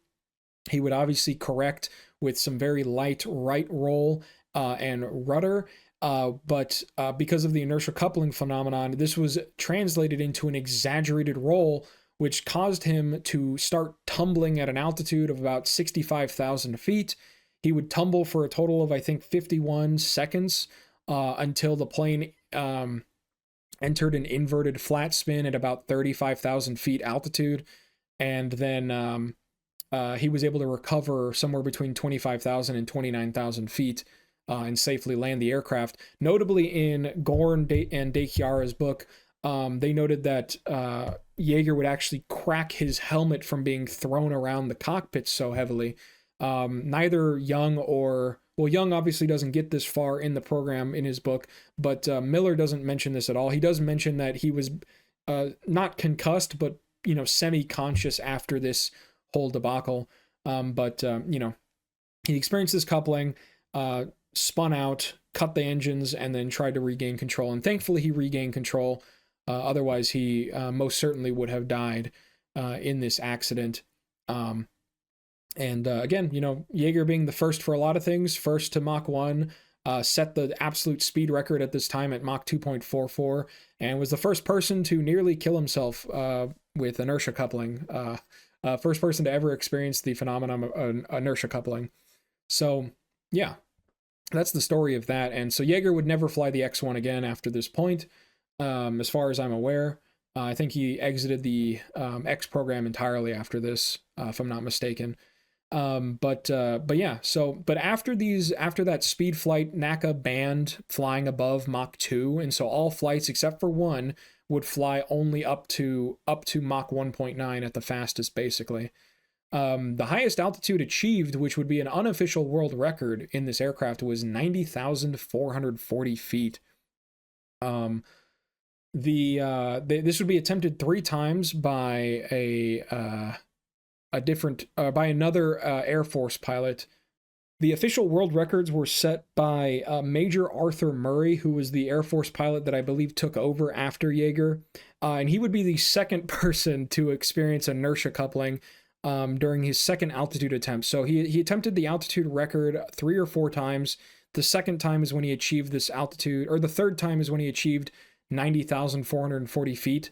S1: He would obviously correct with some very light right roll and rudder, but because of the inertia coupling phenomenon, this was translated into an exaggerated roll, which caused him to start tumbling at an altitude of about 65,000 feet. He would tumble for a total of, I think, 51 seconds until the plane entered an inverted flat spin at about 35,000 feet altitude. And then he was able to recover somewhere between 25,000 and 29,000 feet and safely land the aircraft. Notably, in Gore and De Chiara's book, they noted that Yeager would actually crack his helmet from being thrown around the cockpit so heavily. Neither Young Young obviously doesn't get this far in the program in his book, but Miller doesn't mention this at all. He does mention that he was not concussed, but semi-conscious after this whole debacle. But he experienced this coupling, spun out, cut the engines, and then tried to regain control. And thankfully, he regained control. Otherwise, he most certainly would have died in this accident. And again, Yeager being the first for a lot of things, first to Mach 1, set the absolute speed record at this time at Mach 2.44, and was the first person to nearly kill himself with inertia coupling. First person to ever experience the phenomenon of inertia coupling. So, yeah, that's the story of that. And so Yeager would never fly the X-1 again after this point, as far as I'm aware. I think he exited the X program entirely after this, if I'm not mistaken. But yeah, but after that speed flight, NACA banned flying above Mach 2, and so all flights except for one would fly only up to Mach 1.9 at the fastest, basically. The highest altitude achieved, which would be an unofficial world record in this aircraft, was 90,440 feet. This would be attempted 3 times by by another Air Force pilot. The official world records were set by Major Arthur Murray, who was the Air Force pilot that I believe took over after Yeager. And he would be the second person to experience inertia coupling during his second altitude attempt. So he attempted the altitude record 3 or 4 times. The second time is when he achieved this altitude, or the third time is when he achieved 90,440 feet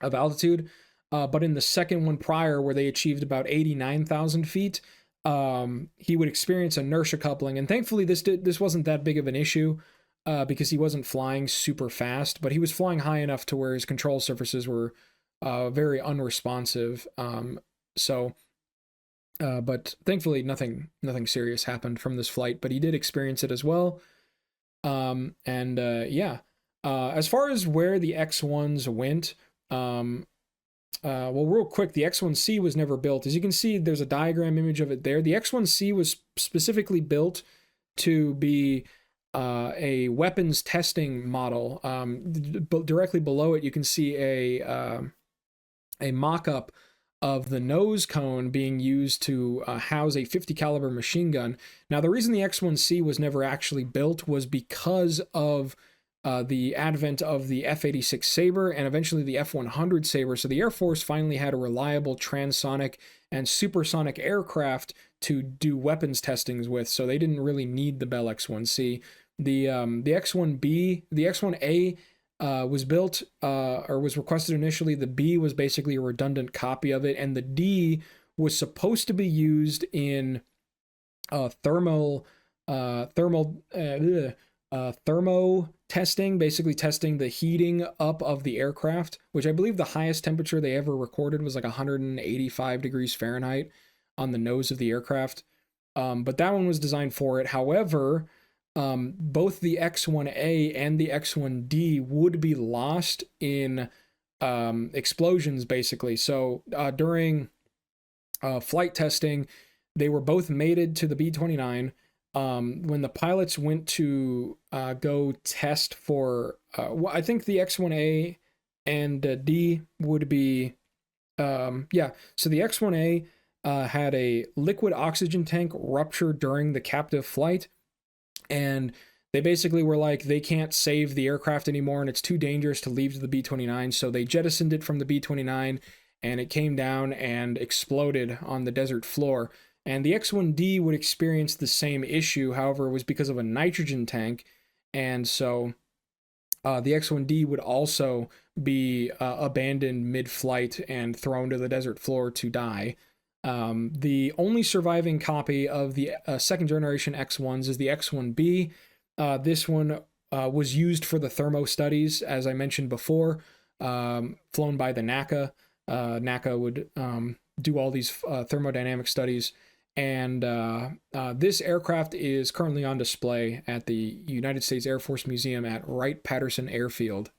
S1: of altitude. But in the second one prior, where they achieved about 89,000 feet, he would experience inertia coupling. And thankfully, this wasn't that big of an issue because he wasn't flying super fast, but he was flying high enough to where his control surfaces were very unresponsive. But thankfully, nothing serious happened from this flight, but he did experience it as well. As far as where the X-1s went, well, real quick, the X-1C was never built. As you can see, there's a diagram image of it there. The X-1C was specifically built to be a weapons testing model. Directly below it, you can see a mock-up of the nose cone being used to house a 50 caliber machine gun. Now, the reason the X-1C was never actually built was because of the advent of the F-86 Sabre and eventually the F-100 Sabre. So the Air Force finally had a reliable transonic and supersonic aircraft to do weapons testings with, so they didn't really need the Bell X-1C. The X-1B, the X-1A was built or was requested initially. The B was basically a redundant copy of it, and the D was supposed to be used in thermo testing, basically testing the heating up of the aircraft, which I believe the highest temperature they ever recorded was like 185 degrees Fahrenheit on the nose of the aircraft. But that one was designed for it. However, both the X-1A and the X-1D would be lost in explosions, basically. So during flight testing, they were both mated to the B-29. When the pilots went to go test for, I think the X-1A and D would be, so the X-1A had a liquid oxygen tank rupture during the captive flight, and they basically were like, they can't save the aircraft anymore, and it's too dangerous to leave to the B-29, so they jettisoned it from the B-29, and it came down and exploded on the desert floor. And the X-1D would experience the same issue, however, it was because of a nitrogen tank, and so the X-1D would also be abandoned mid-flight and thrown to the desert floor to die. The only surviving copy of the second-generation X-1s is the X-1B. This one was used for the thermo studies, as I mentioned before, flown by the NACA. NACA would do all these thermodynamic studies. And this aircraft is currently on display at the United States Air Force Museum at Wright-Patterson Airfield,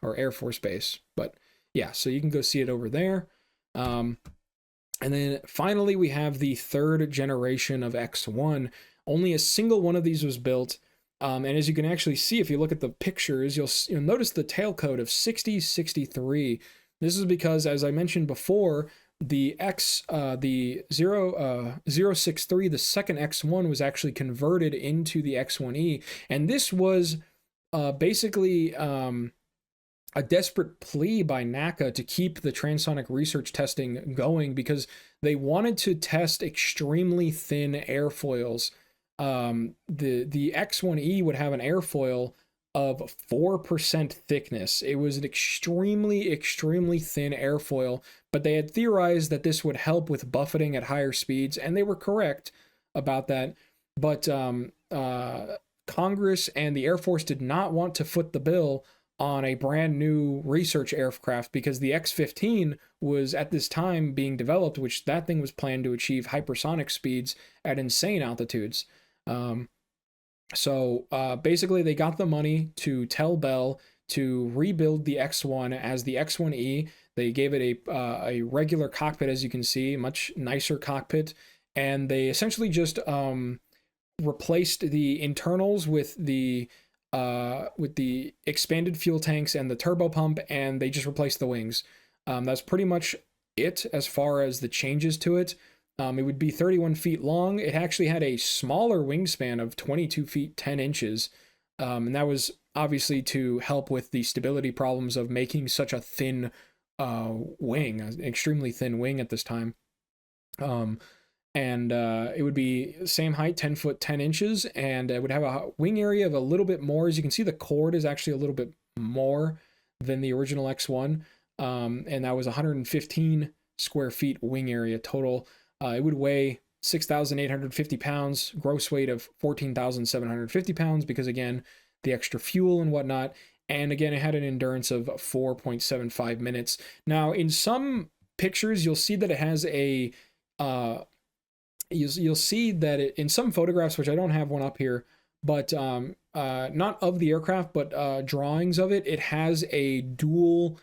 S1: or Air Force Base. But yeah, so you can go see it over there. And then finally, we have the third generation of X-1. Only a single one of these was built. And as you can actually see, if you look at the pictures, you'll notice the tail code of 6063. This is because, as I mentioned before, the 063, the second X-1, was actually converted into the X-1E, and this was basically a desperate plea by NACA to keep the transonic research testing going because they wanted to test extremely thin airfoils. The X-1E would have an airfoil of 4% thickness. It was an extremely, extremely thin airfoil, but they had theorized that this would help with buffeting at higher speeds, and they were correct about that. But Congress and the Air Force did not want to foot the bill on a brand new research aircraft because the X-15 was at this time being developed, which that thing was planned to achieve hypersonic speeds at insane altitudes. So basically, they got the money to tell Bell to rebuild the X-1 as the X-1E. They gave it a regular cockpit, as you can see, much nicer cockpit, and they essentially just replaced the internals with the expanded fuel tanks and the turbo pump, and they just replaced the wings. That's pretty much it as far as the changes to it. It would be 31 feet long. It actually had a smaller wingspan of 22 feet 10 inches. And that was obviously to help with the stability problems of making such a thin wing, an extremely thin wing at this time. It would be same height, 10 foot 10 inches, and it would have a wing area of a little bit more. As you can see, the chord is actually a little bit more than the original X1, and that was 115 square feet wing area total. It would weigh 6,850 pounds, gross weight of 14,750 pounds, because again, the extra fuel and whatnot. And again, it had an endurance of 4.75 minutes. Now, in some pictures, you'll see that it has a, you'll see that it, in some photographs, which I don't have one up here, but not of the aircraft, but drawings of it, it has a dual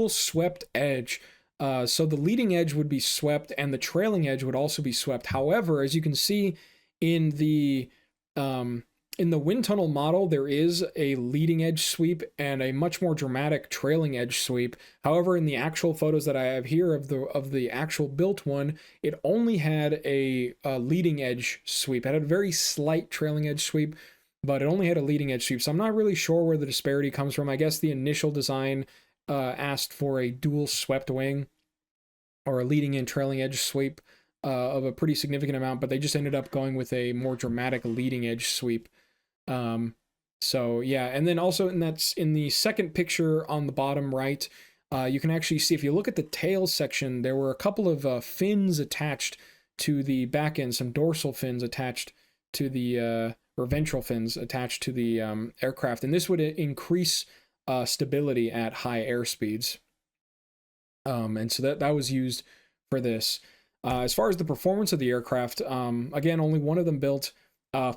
S1: swept edge. So the leading edge would be swept and the trailing edge would also be swept. However, as you can see in the wind tunnel model, there is a leading edge sweep and a much more dramatic trailing edge sweep. However, in the actual photos that I have here of the actual built one, it only had a leading edge sweep. It had a very slight trailing edge sweep, but it only had a leading edge sweep. So I'm not really sure where the disparity comes from. I guess the initial design asked for a dual swept wing or a leading and trailing edge sweep of a pretty significant amount, but they just ended up going with a more dramatic leading edge sweep. So yeah, and then also in the second picture on the bottom right, you can actually see, if you look at the tail section, there were a couple of fins attached to the back end, some dorsal fins attached to the or ventral fins attached to the aircraft, and this would increase stability at high airspeeds. And so that was used for this. As far as the performance of the aircraft, again, only one of them built.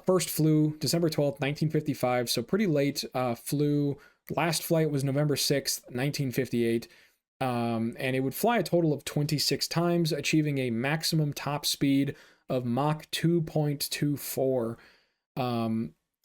S1: First flew December 12th, 1955, so pretty late. Flew, last flight was November 6th, 1958. And it would fly a total of 26 times, achieving a maximum top speed of Mach 2.24.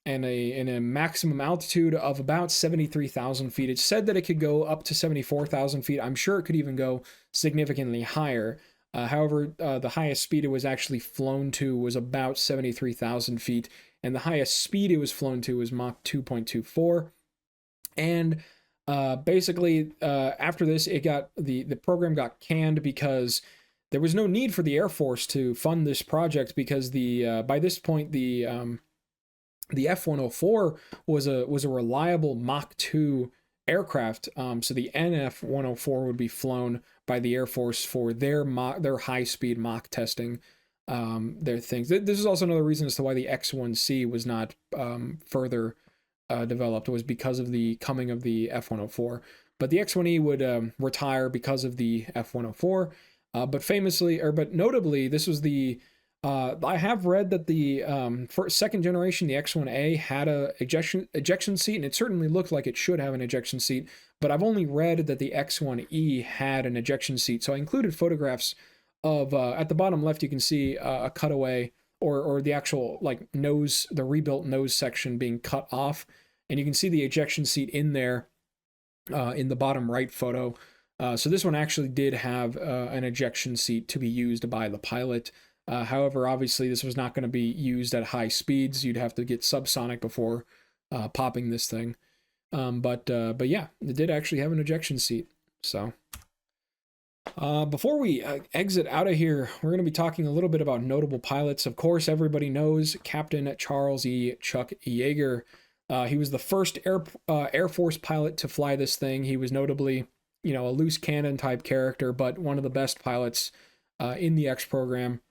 S1: And a maximum altitude of about 73,000 feet. It's said that it could go up to 74,000 feet. I'm sure it could even go significantly higher. However, the highest speed it was actually flown to was about 73,000 feet, and the highest speed it was flown to was Mach 2.24. And basically, after this, the program got canned because there was no need for the Air Force to fund this project, because by this point the F-104 was a reliable Mach 2 aircraft. So the NF-104 would be flown by the Air Force for their high-speed Mach testing, their things. This is also another reason as to why the X-1C was not further developed, was because of the coming of the F-104. But the X-1E would retire because of the F-104. But notably, this was the I have read that the for second generation, the X-1A had a ejection seat, and it certainly looked like it should have an ejection seat, but I've only read that the X-1E had an ejection seat. So I included photographs of, at the bottom left, you can see a cutaway or the actual like nose, the rebuilt nose section being cut off, and you can see the ejection seat in there in the bottom right photo. So this one actually did have an ejection seat to be used by the pilot. However, obviously, this was not going to be used at high speeds. You'd have to get subsonic before popping this thing. But yeah, it did actually have an ejection seat. So before we exit out of here, we're going to be talking a little bit about notable pilots. Of course, everybody knows Captain Charles E. Chuck Yeager. He was the first Air Force pilot to fly this thing. He was notably, a loose cannon type character, but one of the best pilots in the X program.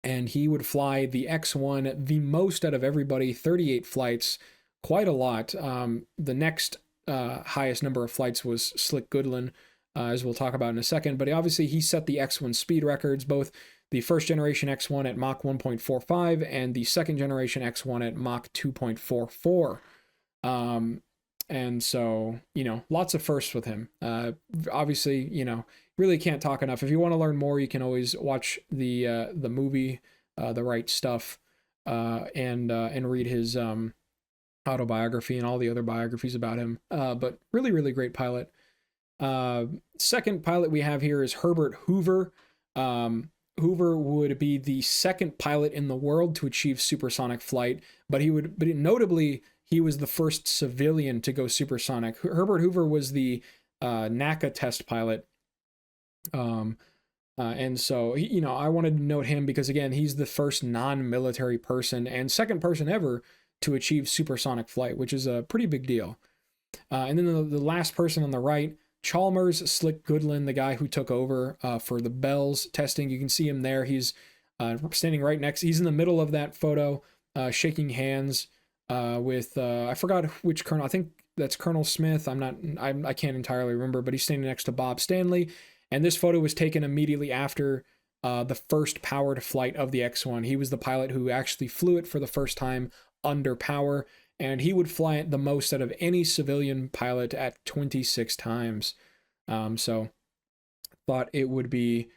S1: And he would fly the X-1 the most out of everybody, 38 flights, quite a lot. The next highest number of flights was Slick Goodland, as we'll talk about in a second. But obviously, he set the X-1 speed records, both the first generation X-1 at Mach 1.45 and the second generation X-1 at Mach 2.44. And so, lots of firsts with him. Obviously, really can't talk enough. If you want to learn more, you can always watch the movie, The Right Stuff, and read his autobiography and all the other biographies about him. But really, really great pilot. Second pilot we have here is Herbert Hoover. Hoover would be the second pilot in the world to achieve supersonic flight, but notably, he was the first civilian to go supersonic. Herbert Hoover was the NACA test pilot. And so, I wanted to note him because, again, he's the first non-military person and second person ever to achieve supersonic flight, which is a pretty big deal. And then the last person on the right, Chalmers Slick Goodland, the guy who took over for the Bells testing. You can see him there. He's standing right next. He's in the middle of that photo, shaking hands with, I forgot which colonel. I think that's Colonel Smith. I can't entirely remember, but he's standing next to Bob Stanley. And this photo was taken immediately after the first powered flight of the X-1. He was the pilot who actually flew it for the first time under power, and he would fly it the most out of any civilian pilot at 26 times. So thought it would be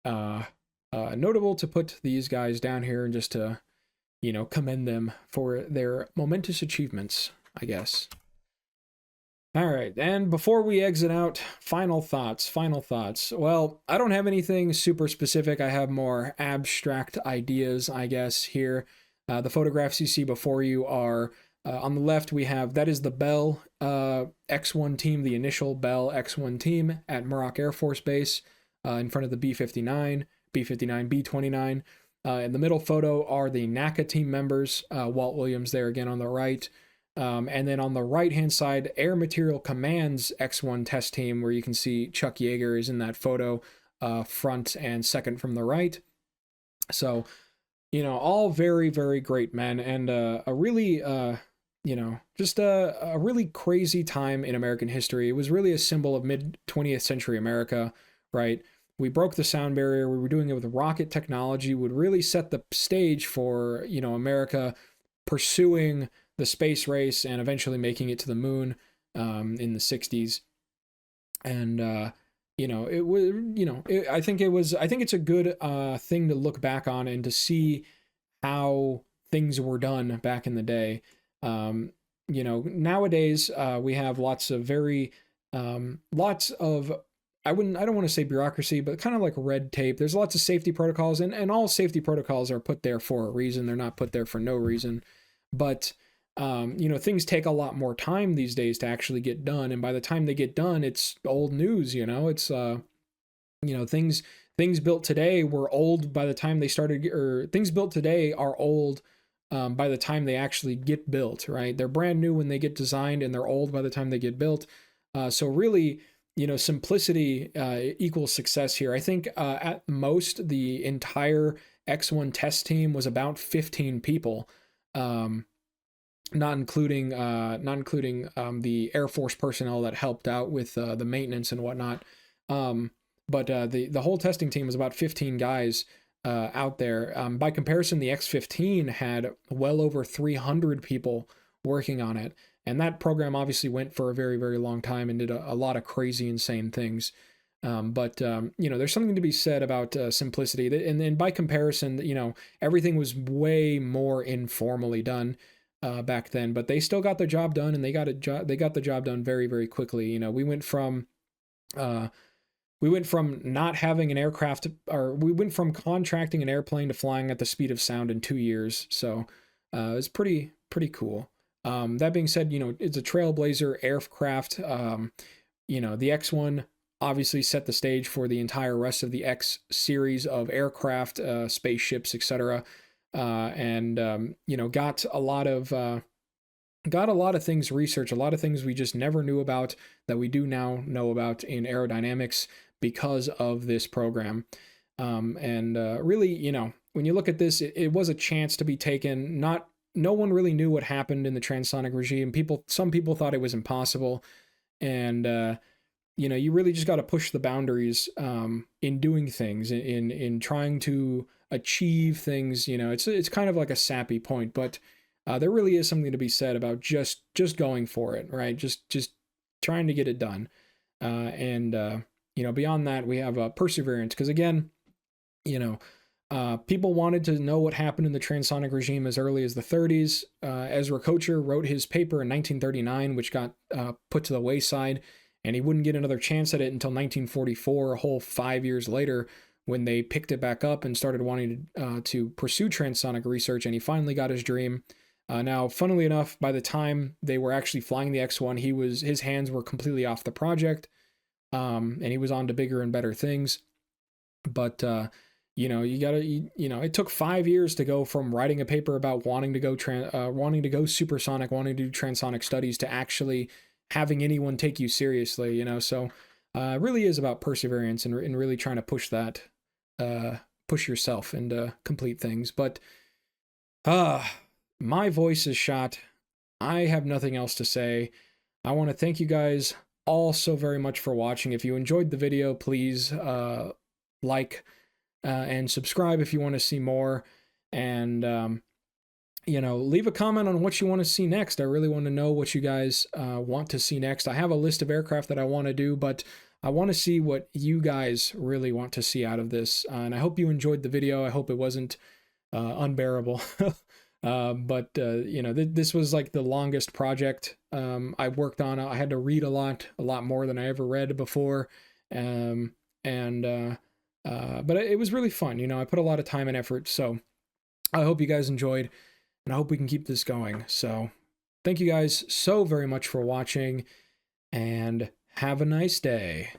S1: notable to put these guys down here and just to, commend them for their momentous achievements, I guess. All right, and before we exit out, final thoughts. Well, I don't have anything super specific. I have more abstract ideas, I guess, here. The photographs you see before you are, on the left, that is the Bell X-1 team, the initial Bell X-1 team at Muroc Air Force Base in front of the B-59, B-29, in the middle photo are the NACA team members, Walt Williams there again on the right. And then on the right-hand side, Air Material Command's X-1 test team, where you can see Chuck Yeager is in that photo, front and second from the right. So, all very, very great men, and a really, just a really crazy time in American history. It was really a symbol of mid-20th century America, right? We broke the sound barrier. We were doing it with rocket technology, would really set the stage for, America pursuing the space race and eventually making it to the moon in the 60s. And it was, I think it's a good thing to look back on and to see how things were done back in the day. Nowadays we have lots of I don't want to say bureaucracy, but kind of like red tape. There's lots of safety protocols, and all safety protocols are put there for a reason. They're not put there for no reason. But things take a lot more time these days to actually get done, and by the time they get done, it's old news. It's things built today were old by the time they started, or things built today are old by the time they actually get built. Right? They're brand new when they get designed, and they're old by the time they get built. So really, simplicity equals success here. I think at most the entire X-1 test team was about 15 people. Not including the Air Force personnel that helped out with the maintenance and whatnot. But the whole testing team was about 15 guys out there. By comparison, the X-15 had well over 300 people working on it. And that program obviously went for a very, very long time and did a lot of crazy, insane things. But there's something to be said about simplicity. And then by comparison, everything was way more informally done back then, but they still got their job done, and they got the job done very, very quickly. We went from not having an aircraft, or we went from contracting an airplane to flying at the speed of sound in 2 years. So it was pretty cool. That being said, it's a trailblazer aircraft. The X-1 obviously set the stage for the entire rest of the X series of aircraft, spaceships, etc. And got a lot of things researched, a lot of things we just never knew about that we do now know about in aerodynamics because of this program. Really, when you look at this, it was a chance to be taken. No one really knew what happened in the transonic regime. Some people thought it was impossible, and you really just got to push the boundaries in doing things, in trying to achieve things. It's kind of like a sappy point, but there really is something to be said about just going for it, right? Just trying to get it done. Beyond that, we have perseverance, because again, people wanted to know what happened in the transonic regime as early as the 30s. Ezra Kotcher wrote his paper in 1939, which got put to the wayside, and he wouldn't get another chance at it until 1944, a whole 5 years later, when they picked it back up and started wanting to pursue transonic research, and he finally got his dream. Now, funnily enough, by the time they were actually flying the X-1, his hands were completely off the project, and he was on to bigger and better things. But it took 5 years to go from writing a paper about wanting to go supersonic, wanting to do transonic studies, to actually having anyone take you seriously. So it really is about perseverance and really trying to push yourself and complete things. But my voice is shot. I have nothing else to say. I want to thank you guys all so very much for watching. If you enjoyed the video, please like and subscribe if you want to see more. And, leave a comment on what you want to see next. I really want to know what you guys want to see next. I have a list of aircraft that I want to do, but I want to see what you guys really want to see out of this. And I hope you enjoyed the video. I hope it wasn't unbearable. This was like the longest project I worked on. I had to read a lot more than I ever read before. But it was really fun. I put a lot of time and effort. So I hope you guys enjoyed, and I hope we can keep this going. So thank you guys so very much for watching, and have a nice day.